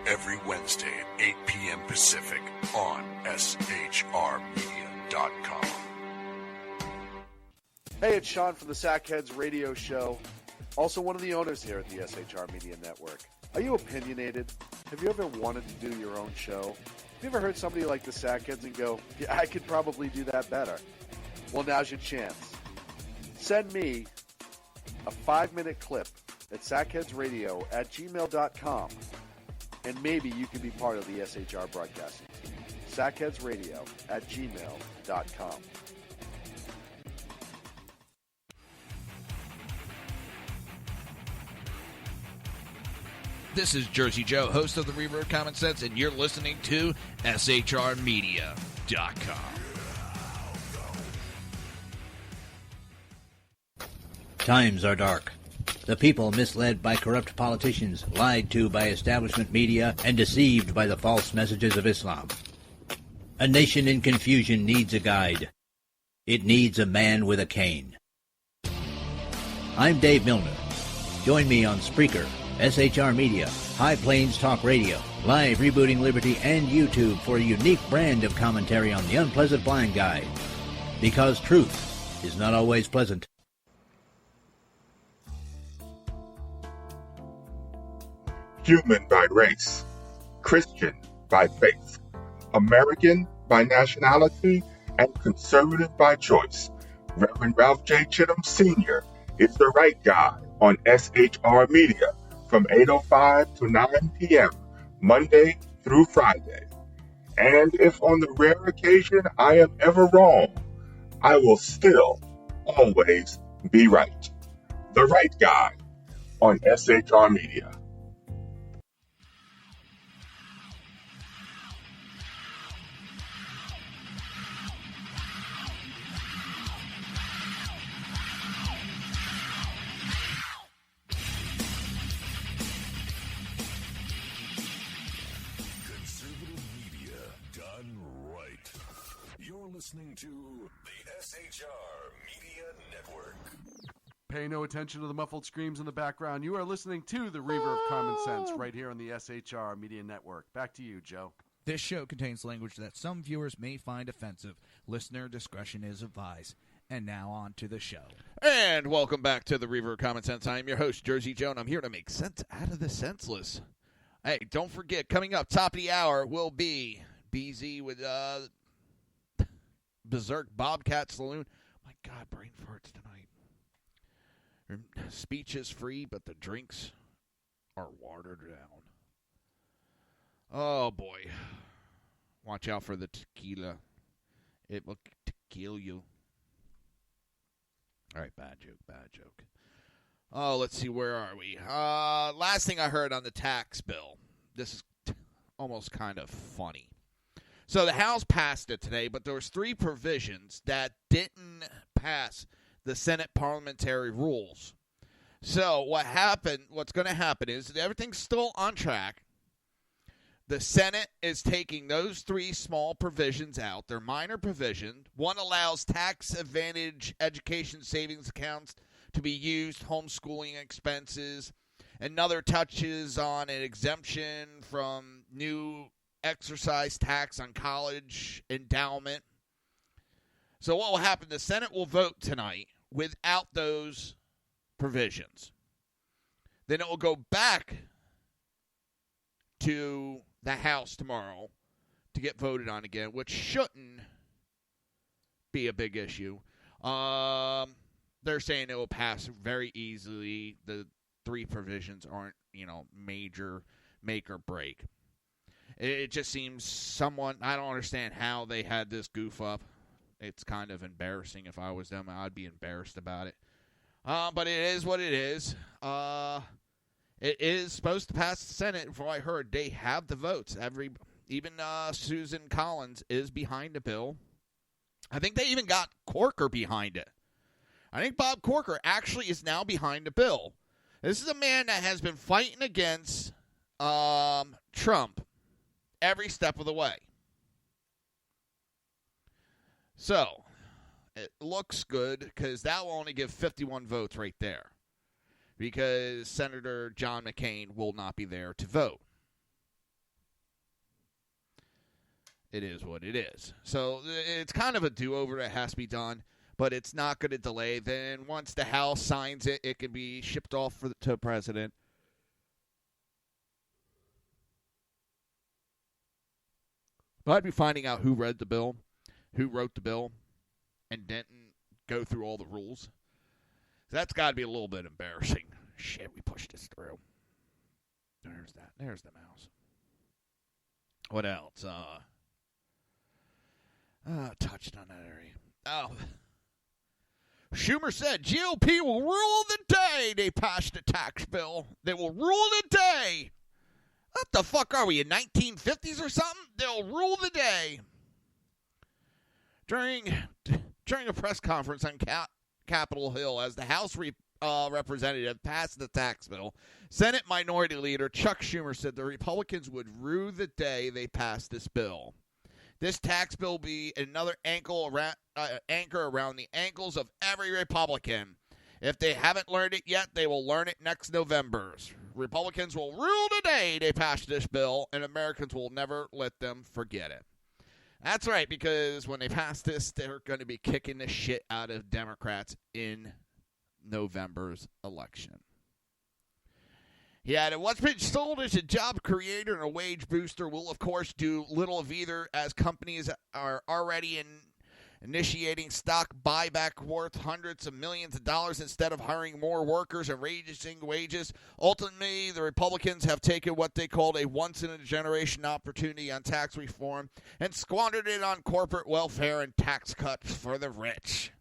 Every Wednesday at 8 p.m. Pacific on shrmedia.com. Hey, it's Sean from the Sackheads Radio Show, also one of the owners here at the SHR Media Network. Are you opinionated? Have you ever wanted to do your own show? Have you ever heard somebody like the Sackheads and go, yeah, I could probably do that better? Well, now's your chance. Send me a 5-minute clip at sackheadsradio@gmail.com, and maybe you can be part of the SHR broadcasting team. sackheadsradio@gmail.com. This is Jersey Joe, host of the Reaver of Common Sense, and you're listening to SHRmedia.com. Times are dark. The people misled by corrupt politicians, lied to by establishment media, and deceived by the false messages of Islam. A nation in confusion needs a guide. It needs a man with a cane. I'm Dave Milner. Join me on Spreaker, SHR Media, High Plains Talk Radio, Live Rebooting Liberty, and YouTube for a unique brand of commentary on the unpleasant blind guide. Because truth is not always pleasant. Human by race, Christian by faith, American by nationality, and conservative by choice. Reverend Ralph J. Chittum Sr. is the right guy on SHR Media from 8:05 to 9 p.m., Monday through Friday. And if on the rare occasion I am ever wrong, I will still always be right. The right guy on SHR Media. Listening to the SHR Media Network. Pay no attention to the muffled screams in the background. You are listening to the Reaver of Common Sense right here on the SHR Media Network. Back to you, Joe. This show contains language that some viewers may find offensive. Listener discretion is advised. And now on to the show. And welcome back to the Reaver of Common Sense. I am your host, Jersey Joe, and I'm here to make sense out of the senseless. Hey, don't forget, coming up top of the hour will be BZ with Berserk Bobcat Saloon. My God, brain farts tonight. Her speech is free, but the drinks are watered down. Oh, boy. Watch out for the tequila. It will kill you. All right, bad joke. Oh, let's see, where are we? Last thing I heard on the tax bill. This is almost kind of funny. So the House passed it today, but there was 3 provisions that didn't pass the Senate parliamentary rules. So what's going to happen is everything's still on track. The Senate is taking those 3 small provisions out. They're minor provisions. One allows tax advantage education savings accounts to be used, homeschooling expenses. Another touches on an exemption from new exercise tax on college endowment. So what will happen? The Senate will vote tonight without those provisions. Then it will go back to the House tomorrow to get voted on again, which shouldn't be a big issue. They're saying it will pass very easily. The 3 provisions aren't, major make or break. It just seems I don't understand how they had this goof up. It's kind of embarrassing. If I was them, I'd be embarrassed about it. But it is what it is. It is supposed to pass the Senate. From what I heard, they have the votes. Even Susan Collins is behind the bill. I think they even got Corker behind it. I think Bob Corker actually is now behind the bill. This is a man that has been fighting against Trump every step of the way. So, it looks good because that will only give 51 votes right there. Because Senator John McCain will not be there to vote. It is what it is. So, it's kind of a do-over that has to be done, but it's not going to delay. Then once the House signs it, it can be shipped off to the president. But I'd be finding out who read the bill, who wrote the bill, and didn't go through all the rules. That's got to be a little bit embarrassing. Shit, we pushed this through. There's that. There's the mouse. What else? Touched on that area. Oh. Schumer said GOP will rule the day they pass the tax bill. They will rule the day. What the fuck are we, in 1950s or something? They'll rule the day. During a press conference on Capitol Hill as the House representative passed the tax bill, Senate Minority Leader Chuck Schumer said the Republicans would rue the day they passed this bill. This tax bill will be another anchor around the ankles of every Republican. If they haven't learned it yet, they will learn it next November. Republicans will rule the day they pass this bill, and Americans will never let them forget it. That's right, because when they pass this, they're going to be kicking the shit out of Democrats in November's election. He added, what's been sold as a job creator and a wage booster will, of course, do little of either, as companies are already initiating stock buyback worth hundreds of millions of dollars instead of hiring more workers and raising wages. Ultimately, the Republicans have taken what they called a once-in-a-generation opportunity on tax reform and squandered it on corporate welfare and tax cuts for the rich.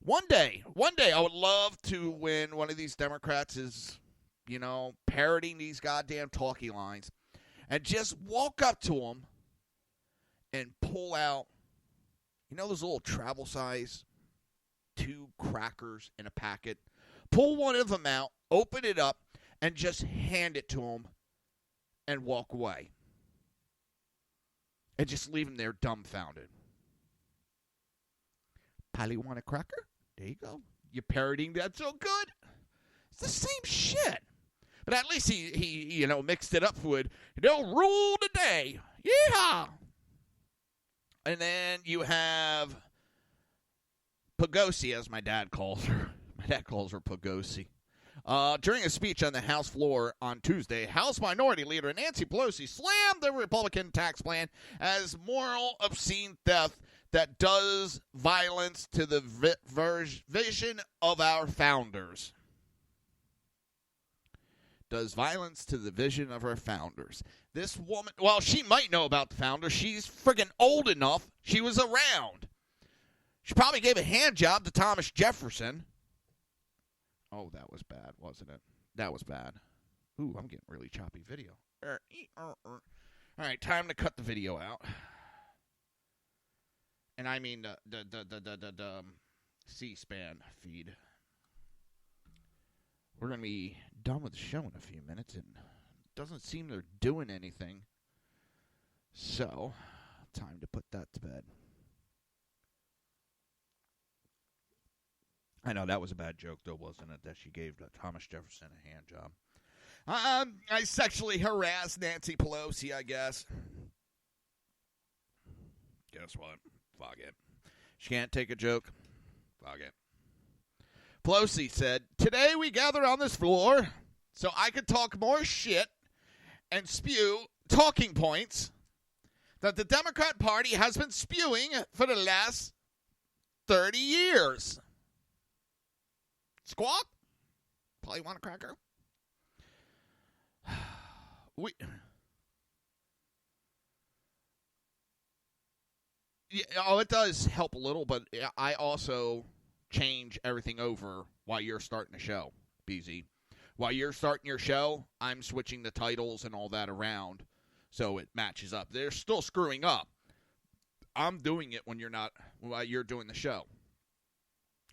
One day, I would love to when one of these Democrats is, parroting these goddamn talkie lines and just walk up to them and pull out, those little travel size 2 crackers in a packet. Pull one of them out, open it up, and just hand it to them and walk away. And just leave them there dumbfounded. Pally, want a cracker? There you go. You're parroting that so good. It's the same shit. But at least he mixed it up with, they'll rule the day. Yeah. And then you have Pelosi, as my dad calls her. My dad calls her Pelosi. During a speech on the House floor on Tuesday, House Minority Leader Nancy Pelosi slammed the Republican tax plan as moral, obscene theft that does violence to the vision of our founders. Does violence to the vision of our founders. This woman, well, she might know about the founders. She's friggin' old enough. She was around. She probably gave a hand job to Thomas Jefferson. Oh, that was bad, wasn't it? That was bad. Ooh, I'm getting really choppy video. All right, time to cut the video out. And I mean the C-SPAN feed. We're going to be done with the show in a few minutes, and it doesn't seem they're doing anything. So, time to put that to bed. I know that was a bad joke, though, wasn't it? That she gave Thomas Jefferson a hand job. I sexually harassed Nancy Pelosi, I guess. Guess what? Fuck it. She can't take a joke. Fuck it. Pelosi said, today we gathered on this floor so I could talk more shit and spew talking points that the Democrat Party has been spewing for the last 30 years. Squawk? Probably want a cracker? It does help a little, but I also change everything over while you're starting the show, BZ. While you're starting your show, I'm switching the titles and all that around so it matches up. They're still screwing up. I'm doing it while you're doing the show.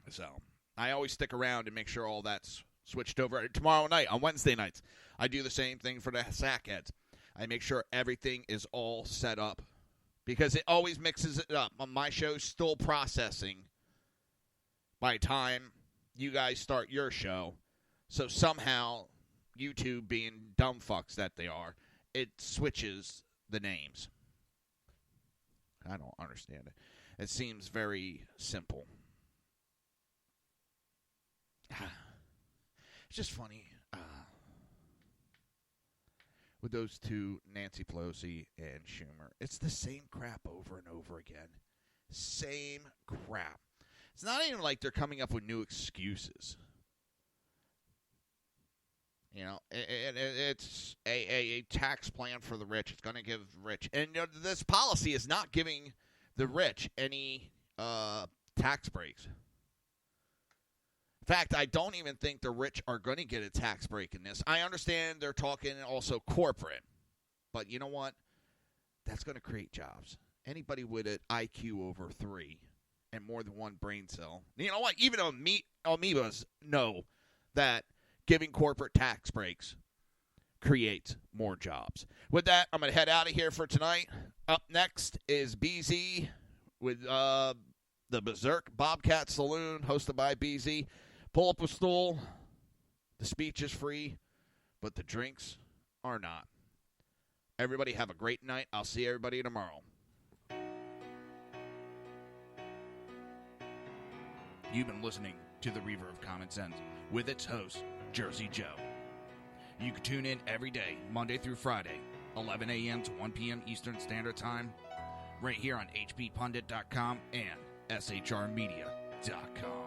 So I always stick around and make sure all that's switched over. Tomorrow night, on Wednesday nights, I do the same thing for the Sackheads. I make sure everything is all set up because it always mixes it up. My show's still processing by the time you guys start your show. So somehow, YouTube being dumb fucks that they are, it switches the names. I don't understand it. It seems very simple. It's just funny. With those two, Nancy Pelosi and Schumer, it's the same crap over and over again. Same crap. It's not even like they're coming up with new excuses. You know, it's a tax plan for the rich. It's going to give rich. And you know, this policy is not giving the rich any tax breaks. In fact, I don't even think the rich are going to get a tax break in this. I understand they're talking also corporate. But you know what? That's going to create jobs. Anybody with an IQ over 3 and more than one brain cell. You know what? Even amoebas know that giving corporate tax breaks creates more jobs. With that, I'm going to head out of here for tonight. Up next is BZ with the Berserk Bobcat Saloon, hosted by BZ. Pull up a stool. The speech is free, but the drinks are not. Everybody have a great night. I'll see everybody tomorrow. You've been listening to the Reaver of Common Sense with its host, Jersey Joe. You can tune in every day, Monday through Friday, 11 a.m. to 1 p.m. Eastern Standard Time, right here on hppundit.com and shrmedia.com.